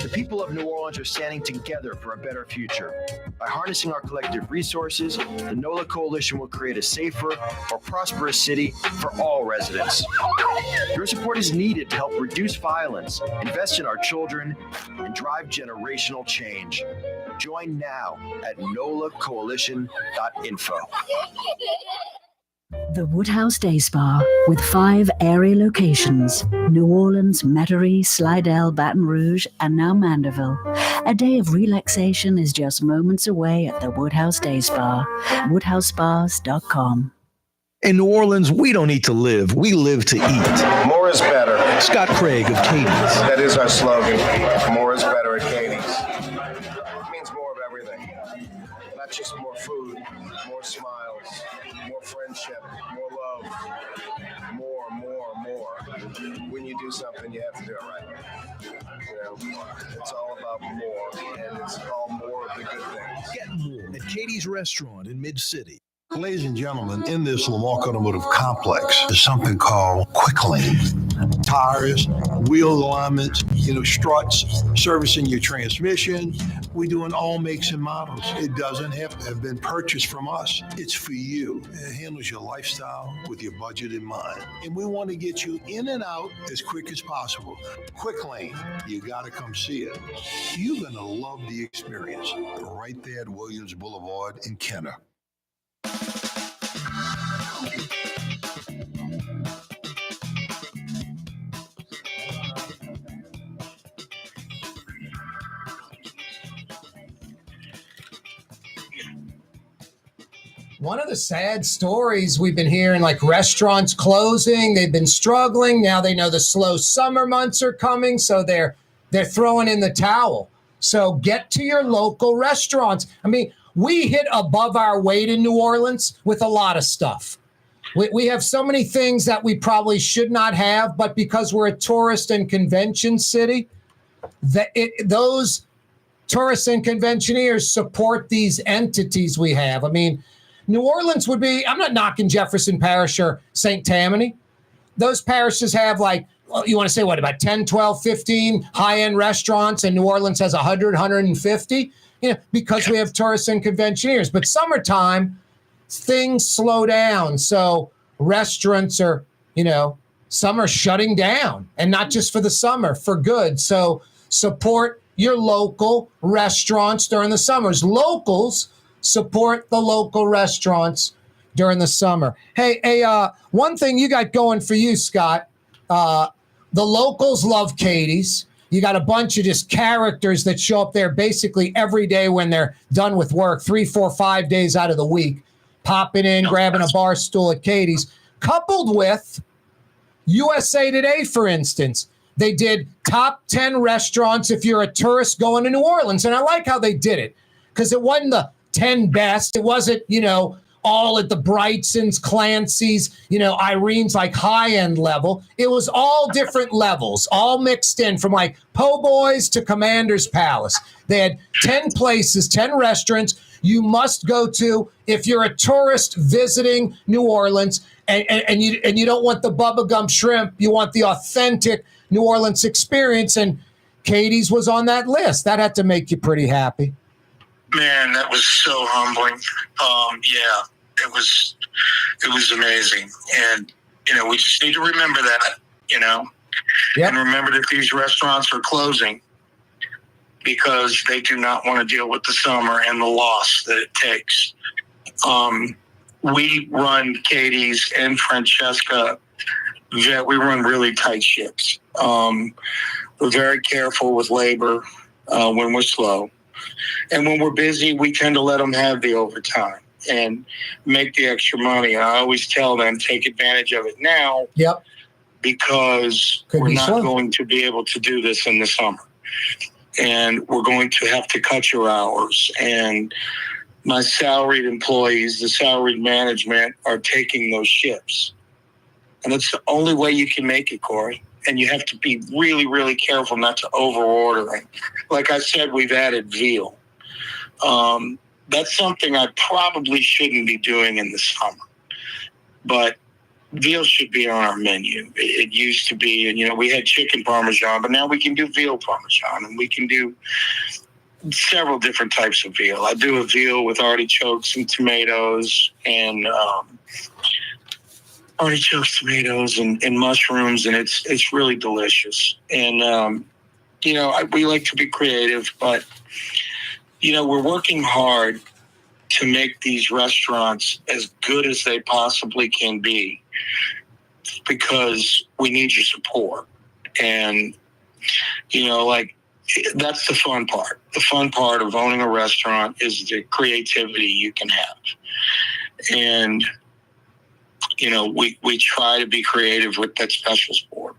The people of New Orleans are standing together for a better future. By harnessing our collective resources, the NOLA Coalition will create a safer, more prosperous city for all residents. Your support is needed to help reduce violence, invest in our children, and drive generational change. Join now at nolacoalition.info. The Woodhouse Day Spa, with 5 area locations: New Orleans, Metairie, Slidell, Baton Rouge, and now Mandeville. A day of relaxation is just moments away at the Woodhouse Day Spa. WoodhouseSpas.com. In New Orleans, we don't eat to live, we live to eat. More is better. Scott Craig of Katie's. That is our slogan. More is better at Katie's. It means more of everything. Not just more food, more smiles, more friendship, more love, more. When you do something, you have to do it right. You know, it's all about more, and it's all more of the good things. Get more at Katie's Restaurant in Mid-City. Ladies and gentlemen, in this Lamar Automotive complex is something called Quick Lane. tires, wheel alignments, struts, servicing your transmission. We do in all makes and models. It doesn't have to have been purchased from us. It's for you. It handles your lifestyle with your budget in mind. And we want to get you in and out as quick as possible. Quick Lane, you got to come see it. You're going to love the experience. Right there at Williams Boulevard in Kenner. One of the sad stories we've been hearing, like restaurants closing, they've been struggling. Now they know the slow summer months are coming, so they're throwing in the towel. So get to your local restaurants. I mean, we hit above our weight in New Orleans with a lot of stuff. We have so many things that we probably should not have, but because we're a tourist and convention city, those tourists and conventioneers support these entities we have. I mean, New Orleans would be, I'm not knocking Jefferson Parish or St. Tammany. Those parishes have you want to say what, about 10, 12, 15 high-end restaurants, and New Orleans has 100, 150, because we have tourists and conventioneers. But summertime, things slow down. So restaurants are, some are shutting down, and not just for the summer, for good. So support your local restaurants during the summers. Locals support the local restaurants during the summer. Hey, one thing you got going for you, Scott, the locals love Katie's. You got a bunch of just characters that show up there basically every day when they're done with work, 3, 4, 5 days out of the week, popping in, grabbing a bar stool at Katie's, coupled with USA Today, for instance. They did top 10 restaurants if you're a tourist going to New Orleans. And I like how they did it, because it wasn't the 10 best. It wasn't, all at the Brightsons, Clancy's, Irene's high-end level. It was all different levels, all mixed in from Po' Boys to Commander's Palace. They had 10 places, 10 restaurants you must go to if you're a tourist visiting New Orleans and you don't want the bubblegum shrimp. You want the authentic New Orleans experience. And Katie's was on that list. That had to make you pretty happy. Man, that was so humbling. Yeah, it was amazing. And, we just need to remember that, and remember that these restaurants are closing because they do not want to deal with the summer and the loss that it takes. We run Katie's and Francesca. We run really tight ships. We're very careful with labor when we're slow. And when we're busy, we tend to let them have the overtime and make the extra money. I always tell them, take advantage of it now. Yep. Because we're not going to be able to do this in the summer. And we're going to have to cut your hours. And my salaried employees, the salaried management, are taking those shifts. And that's the only way you can make it, Corey. And you have to be really, really careful not to over-order. Like I said, we've added veal. That's something I probably shouldn't be doing in the summer. But veal should be on our menu. It used to be, and we had chicken parmesan, but now we can do veal parmesan, and we can do several different types of veal. I do a veal with artichokes and tomatoes and artichokes, tomatoes, and mushrooms, and it's really delicious. And we like to be creative, but we're working hard to make these restaurants as good as they possibly can be, because we need your support. And that's the fun part. The fun part of owning a restaurant is the creativity you can have. And we try to be creative with that specials board,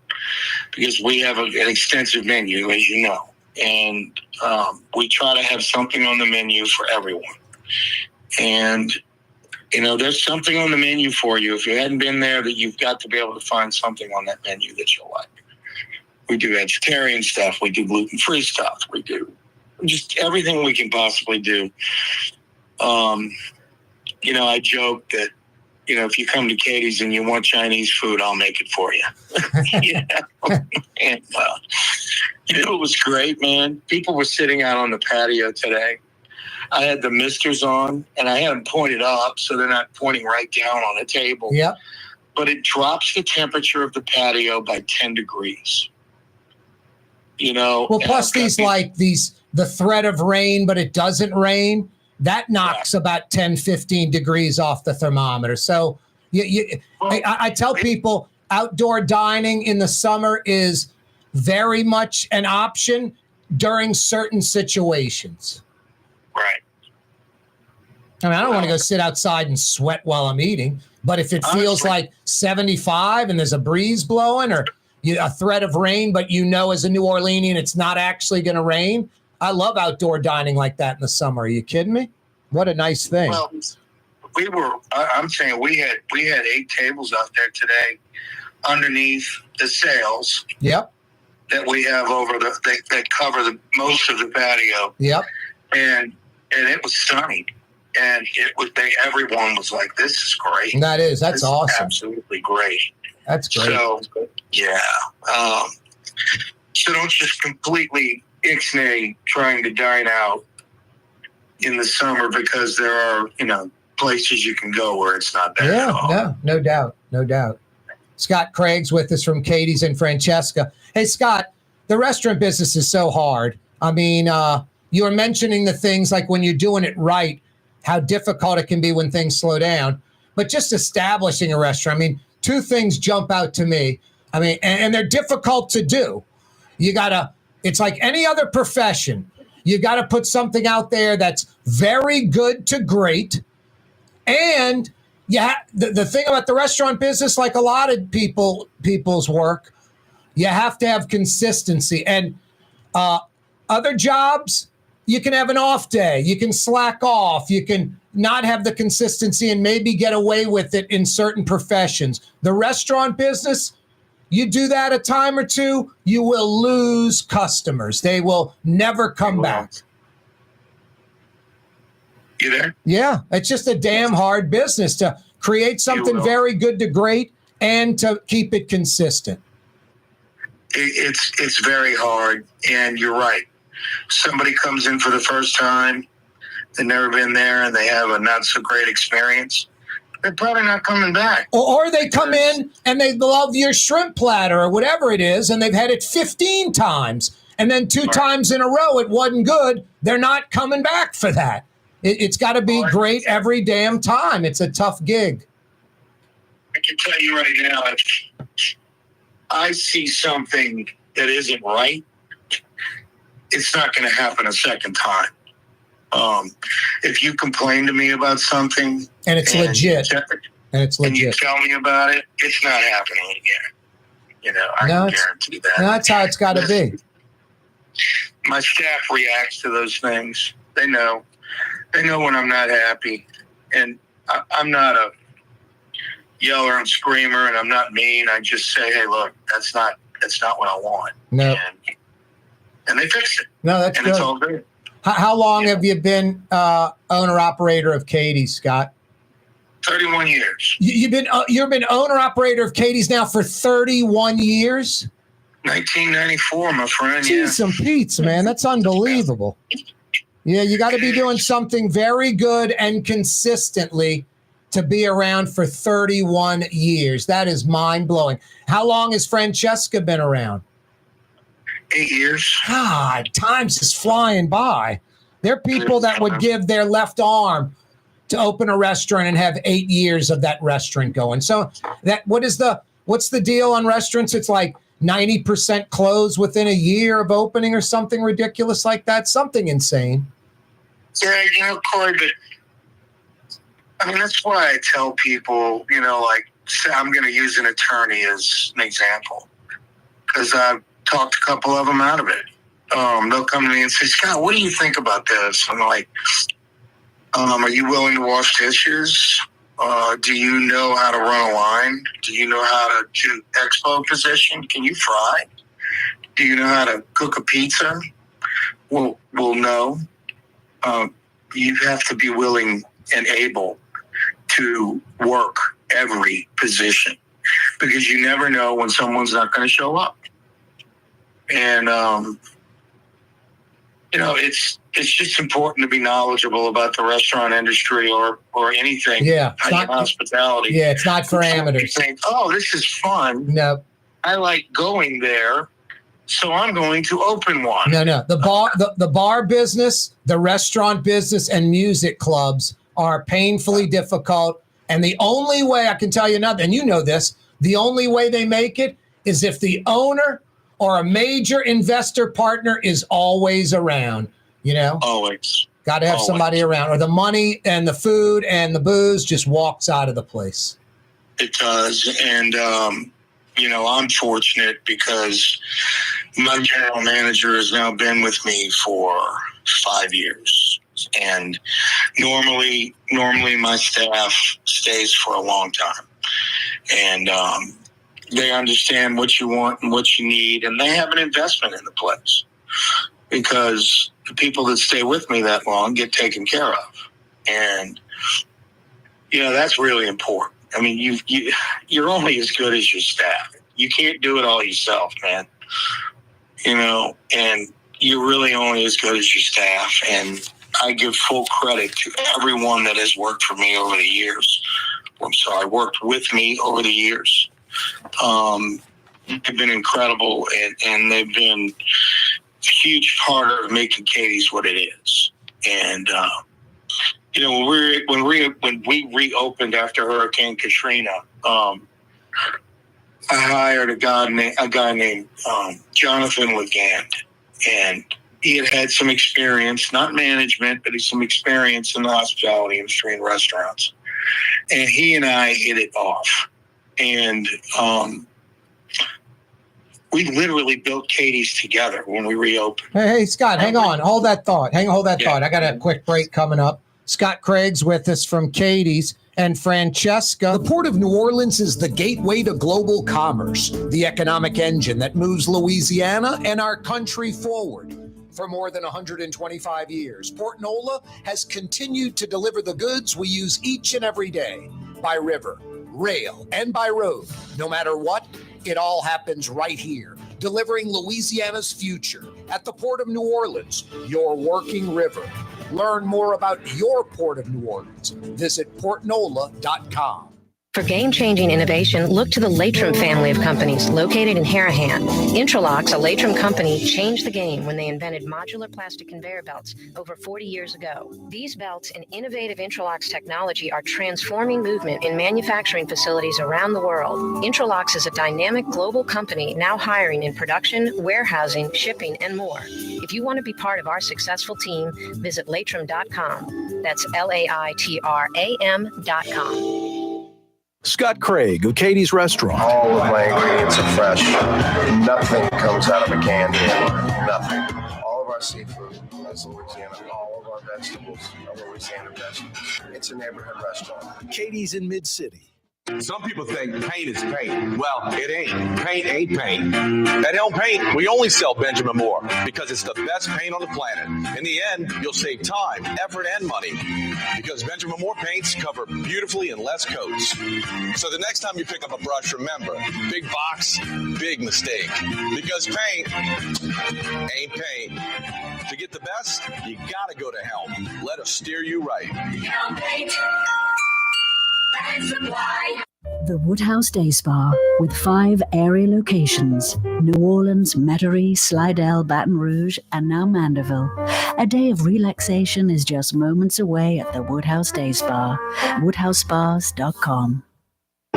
because we have an extensive menu, as you know, and we try to have something on the menu for everyone. And there's something on the menu for you. If you hadn't been there, that you've got to be able to find something on that menu that you'll like. We do vegetarian stuff. We do gluten-free stuff. We do just everything we can possibly do. I joke that if you come to Katie's and you want Chinese food, I'll make it for you. And, it was great, man. People were sitting out on the patio today. I had the misters on, and I had them pointed up so they're not pointing right down on a table. Yep. But it drops the temperature of the patio by 10 degrees. Well, plus the threat of rain, but it doesn't rain. That knocks about 10, 15 degrees off the thermometer. So I tell people outdoor dining in the summer is very much an option during certain situations. Right. I mean, I don't want to go sit outside and sweat while I'm eating, but if it feels like 75 and there's a breeze blowing or a threat of rain, but as a New Orleanian, it's not actually going to rain. I love outdoor dining like that in the summer. Are you kidding me? What a nice thing. Well, I'm saying we had 8 tables out there today underneath the sails. Yep. That we have that cover most of the patio. Yep. And it was sunny. And everyone was like, "This is great." That's awesome. Absolutely great. That's great. So, yeah. So don't just completely ixnay trying to dine out in the summer because there are, places you can go where it's not bad at all. No doubt. Scott Craig's with us from Katie's and Francesca. Hey, Scott, the restaurant business is so hard. I mean, you were mentioning the things like when you're doing it right, how difficult it can be when things slow down. But just establishing a restaurant, I mean, 2 things jump out to me. I mean, and they're difficult to do. It's like any other profession. You got to put something out there that's very good to great. And the thing about the restaurant business, like a lot of people's work, you have to have consistency. And other jobs, you can have an off day. You can slack off. You can not have the consistency and maybe get away with it in certain professions. The restaurant business, you do that a time or two, you will lose customers. They will never come back. You there? Yeah, it's just a damn hard business to create something very good to great and to keep it consistent. It's very hard, and you're right. Somebody comes in for the first time, they've never been there, and they have a not so great experience. They're probably not coming back. Or they come in and they love your shrimp platter or whatever it is, and they've had it 15 times. And then 2 times in a row it wasn't good. They're not coming back for that. It's got to be great every damn time. It's a tough gig. I can tell you right now, if I see something that isn't right, it's not going to happen a second time. If you complain to me about something and it's legit, and you tell me about it, it's not happening again. I can guarantee that. That's how it's got to be. My staff reacts to those things. They know when I'm not happy, and I'm not a yeller and screamer, and I'm not mean. I just say, "Hey, look, that's not what I want." No. And they fix it. No, that's and good. It's all good. How long have you been owner-operator of Katie's, Scott? 31 years. You've been owner-operator of Katie's now for 31 years? 1994, my friend. Jeez and Pete's, man. That's unbelievable. Yeah, you got to be doing something very good and consistently to be around for 31 years. That is mind-blowing. How long has Francesca been around? 8 years. God, time's just flying by. There are people that would give their left arm to open a restaurant and have 8 years of that restaurant going. So what's the deal on restaurants? It's like 90% close within a year of opening or something ridiculous like that. Something insane. Yeah, Corey, but I mean, that's why I tell people, say I'm going to use an attorney as an example, because I've talked a couple of them out of it. They'll come to me and say, "Scott, what do you think about this?" I'm like, are you willing to wash dishes? Do you know how to run a line? Do you know how to do expo position? Can you fry? Do you know how to cook a pizza? Well, no. You have to be willing and able to work every position because you never know when someone's not going to show up. And, it's just important to be knowledgeable about the restaurant industry or anything. Yeah. It's not, hospitality. Yeah, it's not for amateurs. You think, oh, this is fun. No. I like going there, so I'm going to open one. No. The bar business, the restaurant business, and music clubs are painfully difficult. And the only way I can tell you now, and you know this, the only way they make it is if the owner or a major investor partner is always around. Always. Got to have somebody around, or the money and the food and the booze just walks out of the place. It does. And, I'm fortunate because my general manager has now been with me for 5 years. And normally my staff stays for a long time. And they understand what you want and what you need. And they have an investment in the place because the people that stay with me that long get taken care of. And, that's really important. I mean, you're only as good as your staff. You can't do it all yourself, man. And you're really only as good as your staff. And I give full credit to everyone that has worked for me over the years. Worked with me over the years. They've been incredible, and they've been a huge part of making Katie's what it is. And when we reopened after Hurricane Katrina, I hired a guy named Jonathan Legand, and he had some experience, not management, but some experience in the hospitality industry and restaurants. And he and I hit it off. And we literally built Katie's together when we reopened. Hey, Scott, hang on. Hold that thought. Thought. I got a quick break coming up. Scott Craig's with us from Katie's. And Francesca. The Port of New Orleans is the gateway to global commerce, the economic engine that moves Louisiana and our country forward. For more than 125 years, Port Nola has continued to deliver the goods we use each and every day by river, rail, and by road. No matter what, it all happens right here, delivering Louisiana's future at the Port of New Orleans, your working river. Learn more about your Port of New Orleans. Visit portnola.com. For game-changing innovation, look to the Latrim family of companies located in Harahan. Intralocks, a Latrim company, changed the game when they invented modular plastic conveyor belts over 40 years ago. These belts and innovative Intralocks technology are transforming movement in manufacturing facilities around the world. Intralocks is a dynamic global company now hiring in production, warehousing, shipping, and more. If you want to be part of our successful team, visit Latrim.com. That's LAITRAM.com. Scott Craig of Katie's Restaurant. All of my ingredients are fresh. Nothing comes out of a can here. Nothing. All of our seafood is Louisiana. All of our vegetables are Louisiana vegetables. It's a neighborhood restaurant. Katie's in Mid-City. Some people think paint is paint. Well, it ain't. Paint ain't paint. At Helm Paint, we only sell Benjamin Moore because it's the best paint on the planet. In the end, you'll save time, effort, and money because Benjamin Moore paints cover beautifully in less coats. So the next time you pick up a brush, remember, big box, big mistake. Because paint ain't paint. To get the best, you gotta go to Helm. Let us steer you right. Helm Paint. The Woodhouse Day Spa, with 5 area locations: New Orleans, Metairie, Slidell, Baton Rouge, and now Mandeville. A day of relaxation is just moments away at the Woodhouse Day Spa. WoodhouseSpas.com.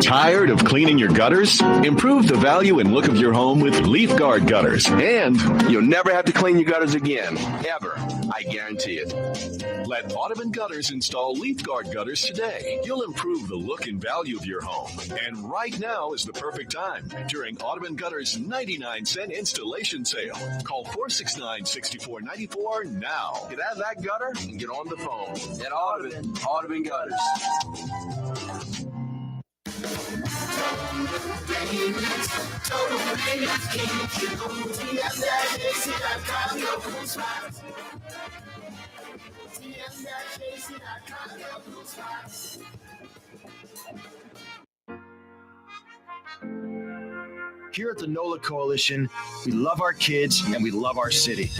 Tired of cleaning your gutters? Improve the value and look of your home with Leaf Guard gutters. And you'll never have to clean your gutters again. Ever. I guarantee it. Let Audubon Gutters install Leaf Guard gutters today. You'll improve the look and value of your home. And right now is the perfect time during Audubon Gutters' 99-cent installation sale. Call 469-6494 now. Get out of that gutter and get on the phone. At Audubon Gutters. Total payments, TM-JC.com, Here at the NOLA Coalition, we love our kids and we love our city.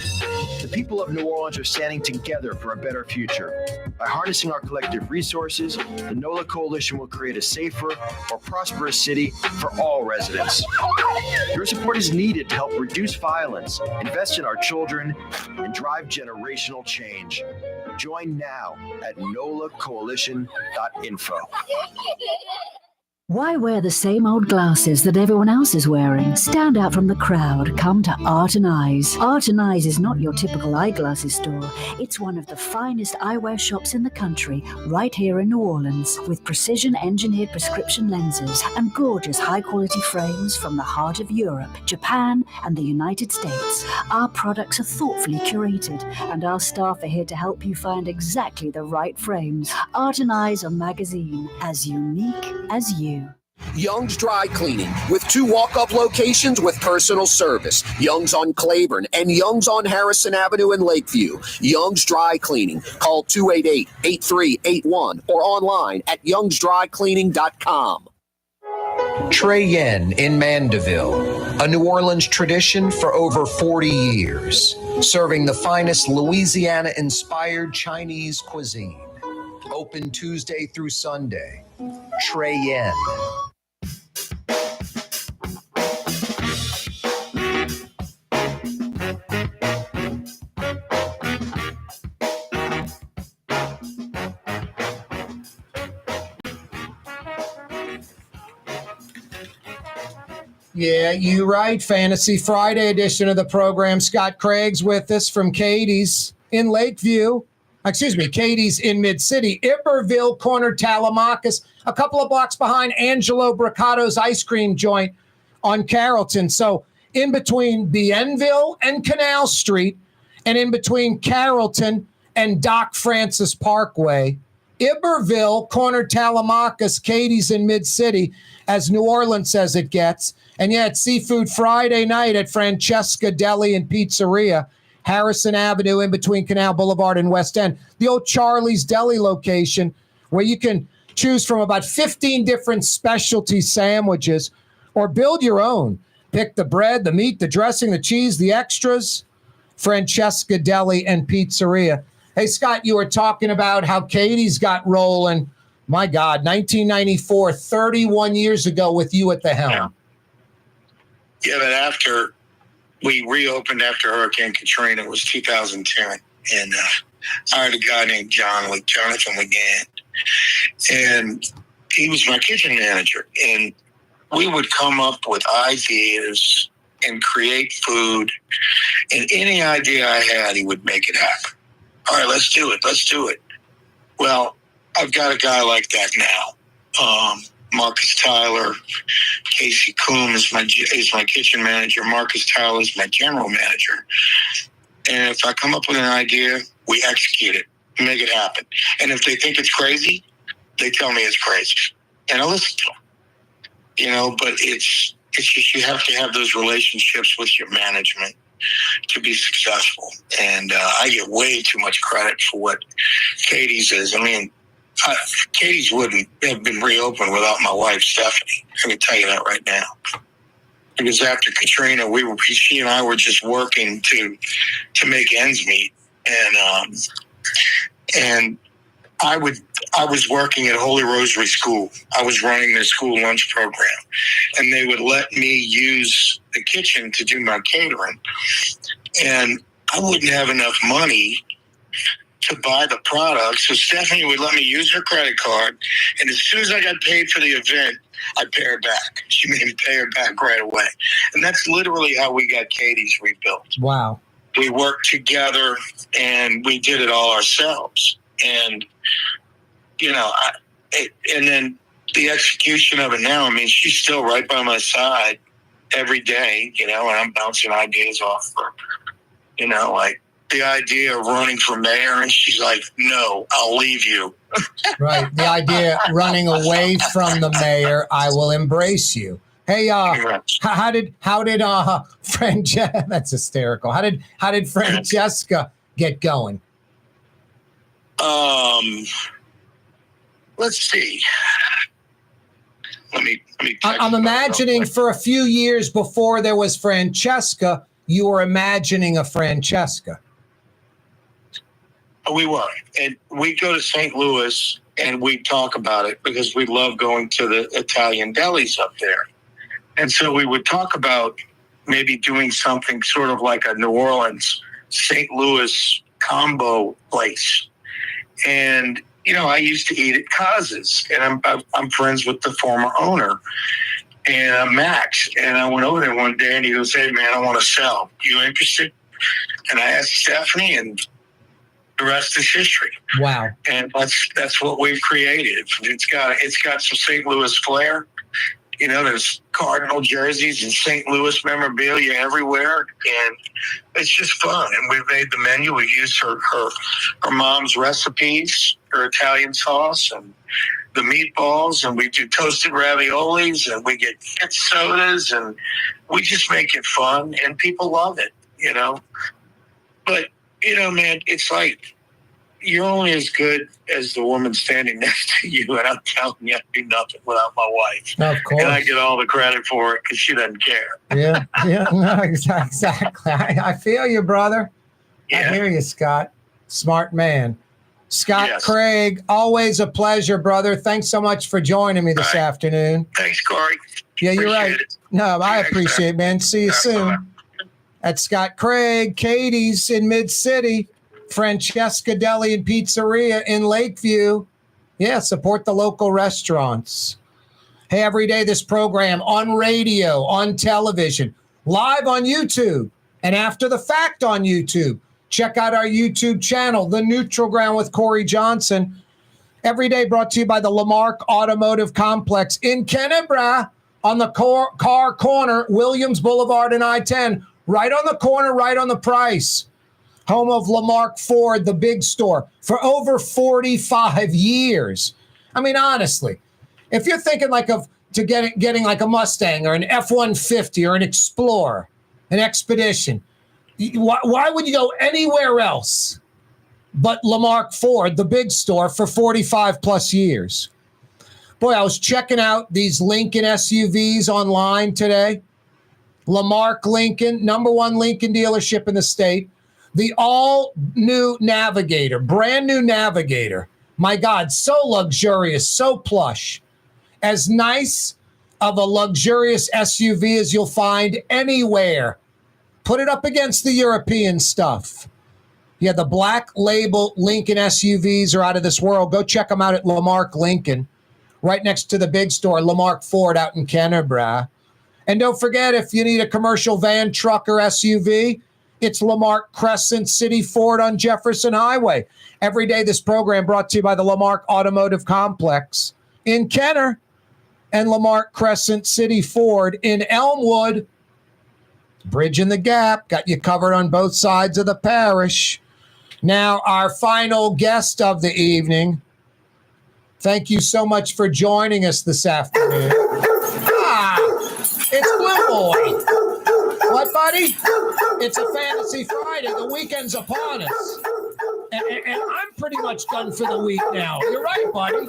The people of New Orleans are standing together for a better future. By harnessing our collective resources, the NOLA Coalition will create a safer, more prosperous city for all residents. Your support is needed to help reduce violence, invest in our children, and drive generational change. Join now at nolacoalition.info. Why wear the same old glasses that everyone else is wearing? Stand out from the crowd. Come to Art and Eyes. Art and Eyes is not your typical eyeglasses store. It's one of the finest eyewear shops in the country, right here in New Orleans, with precision-engineered prescription lenses and gorgeous high-quality frames from the heart of Europe, Japan, and the United States. Our products are thoughtfully curated, and our staff are here to help you find exactly the right frames. Art and Eyes, a magazine as unique as you. Young's Dry Cleaning, with 2 walk-up locations with personal service. Young's on Claiborne and Young's on Harrison Avenue in Lakeview. Young's Dry Cleaning. Call 288-8381 or online at youngsdrycleaning.com. Trey Yen in Mandeville, a New Orleans tradition for over 40 years, serving the finest Louisiana-inspired Chinese cuisine. Open Tuesday through Sunday. Trey Yen. Yeah, you're right. Fantasy Friday edition of the program. Scott Craig's with us from Katie's in Lakeview. Katie's in Mid-City. Iberville, corner Tallahassee, a couple of blocks behind Angelo Bricato's ice cream joint on Carrollton. So in between Bienville and Canal Street, and in between Carrollton and Doc Francis Parkway. Iberville, corner Tallahassee, Katie's in Mid-City, as New Orleans as it gets. And yeah, it's Seafood Friday night at Francesca Deli and Pizzeria, Harrison Avenue in between Canal Boulevard and West End. The old Charlie's Deli location where you can choose from about 15 different specialty sandwiches or build your own. Pick the bread, the meat, the dressing, the cheese, the extras. Francesca Deli and Pizzeria. Hey, Scott, you were talking about how Katie's got rolling. My God, 1994, 31 years ago with you at the helm. Yeah, but after we reopened after Hurricane Katrina, it was 2010. And I hired a guy named Jonathan McGann. And he was my kitchen manager. And we would come up with ideas and create food. And any idea I had, he would make it happen. All right, let's do it. Well, I've got a guy like that now. Marcus Tyler, Casey Coombe is my kitchen manager. Marcus Tyler is my general manager. And if I come up with an idea, we execute it, make it happen. And if they think it's crazy, they tell me it's crazy. And I listen to them. But it's just you have to have those relationships with your management to be successful. And I get way too much credit for what Katie's is. I mean, Katie's wouldn't have been reopened without my wife, Stephanie. I can tell you that right now. Because after Katrina, she and I were just working to make ends meet. And I was working at Holy Rosary School. I was running the school lunch program. And they would let me use the kitchen to do my catering. And I wouldn't have enough money to buy the product. So Stephanie would let me use her credit card. And as soon as I got paid for the event, I'd pay her back. She made me pay her back right away. And that's literally how we got Katie's rebuilt. Wow. We worked together and we did it all ourselves. And, and then the execution of it now, I mean, she's still right by my side every day, and I'm bouncing ideas off her, like the idea of running for mayor. And she's like, no, I'll leave you. Right. The idea running away from the mayor, I will embrace you. Hey, how did Francesca? That's hysterical. How did Francesca get going? Let's see. Let me. I'm imagining for a few years before there was Francesca, you were imagining a Francesca. We were, and we go to St. Louis and we talk about it because we love going to the Italian delis up there. And so we would talk about maybe doing something sort of like a New Orleans, St. Louis combo place. And, I used to eat at Kaz's, and I'm friends with the former owner, and Max. And I went over there one day and he goes, "Hey man, I want to sell. You interested?" And I asked Stephanie, and the rest is history. Wow. And that's what we've created. It's got some St. Louis flair. There's Cardinal jerseys and St. Louis memorabilia everywhere, and it's just fun. And we've made the menu. We use her mom's recipes, her Italian sauce, and the meatballs, and we do toasted raviolis, and we get fit sodas, and we just make it fun, and people love it. But man, it's like you're only as good as the woman standing next to you, and I'm telling you, I'd be nothing without my wife. Of course. And I get all the credit for it because she doesn't care. Yeah, no, exactly. I feel you, brother. Yeah. I hear you, Scott. Smart man. Scott Craig, always a pleasure, brother. Thanks so much for joining me this afternoon. Thanks, Corey. Yeah, you're right. No, I appreciate it, man. See you soon. That's Scott Craig, Katie's in Mid-City. Francesca Deli and Pizzeria in Lakeview. Yeah, support the local restaurants. Hey, every day this program on radio, on television, live on YouTube, and after the fact on YouTube. Check out our YouTube channel, The Neutral Ground with Corey Johnson. Every day brought to you by the Lamarck Automotive Complex in Kennebra on the car corner, Williams Boulevard and I-10. Right on the corner, right on the price. Home of Lamarck Ford, the big store, for over 45 years. I mean, honestly, if you're thinking getting like a Mustang or an F-150 or an Explorer, an Expedition, why would you go anywhere else but Lamarck Ford, the big store, for 45 plus years? Boy, I was checking out these Lincoln SUVs online today. Lamarck Lincoln, #1 Lincoln dealership in the state. The all-new Navigator, brand new Navigator. My God, so luxurious, so plush. As nice of a luxurious SUV as you'll find anywhere. Put it up against the European stuff. Yeah, the black label Lincoln SUVs are out of this world. Go check them out at Lamarck Lincoln, right next to the big store, Lamarck Ford out in Kennebra. And don't forget, if you need a commercial van, truck, or SUV, it's Lamarck Crescent City Ford on Jefferson Highway. Every day this program brought to you by the Lamarck Automotive Complex in Kenner and Lamarck Crescent City Ford in Elmwood. Bridging the gap, got you covered on both sides of the parish. Now, our final guest of the evening. Thank you so much for joining us this afternoon. It's Blue Boy. What, buddy? It's a Fantasy Friday. The weekend's upon us. And I'm pretty much done for the week now. You're right, buddy.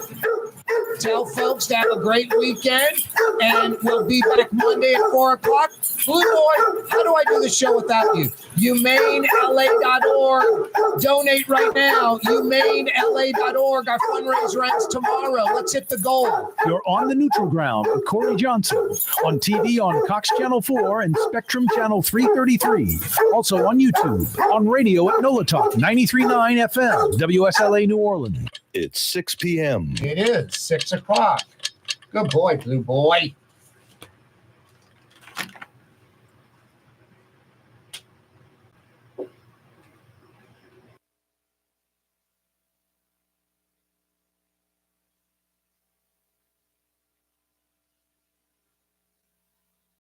Tell folks to have a great weekend, and we'll be back Monday at 4 o'clock. Blue Boy, how do I do the show without you? HumaneLA.org. Donate right now. HumaneLA.org. Our fundraiser ends tomorrow. Let's hit the goal. You're on the Neutral Ground with Corey Johnson on TV on Cox Channel 4 and Spectrum Channel 333. Also on YouTube, on radio at NOLA Talk 93.9 FM, WSLA New Orleans. It's 6 p.m. It is 6 o'clock. Good boy, Blue Boy.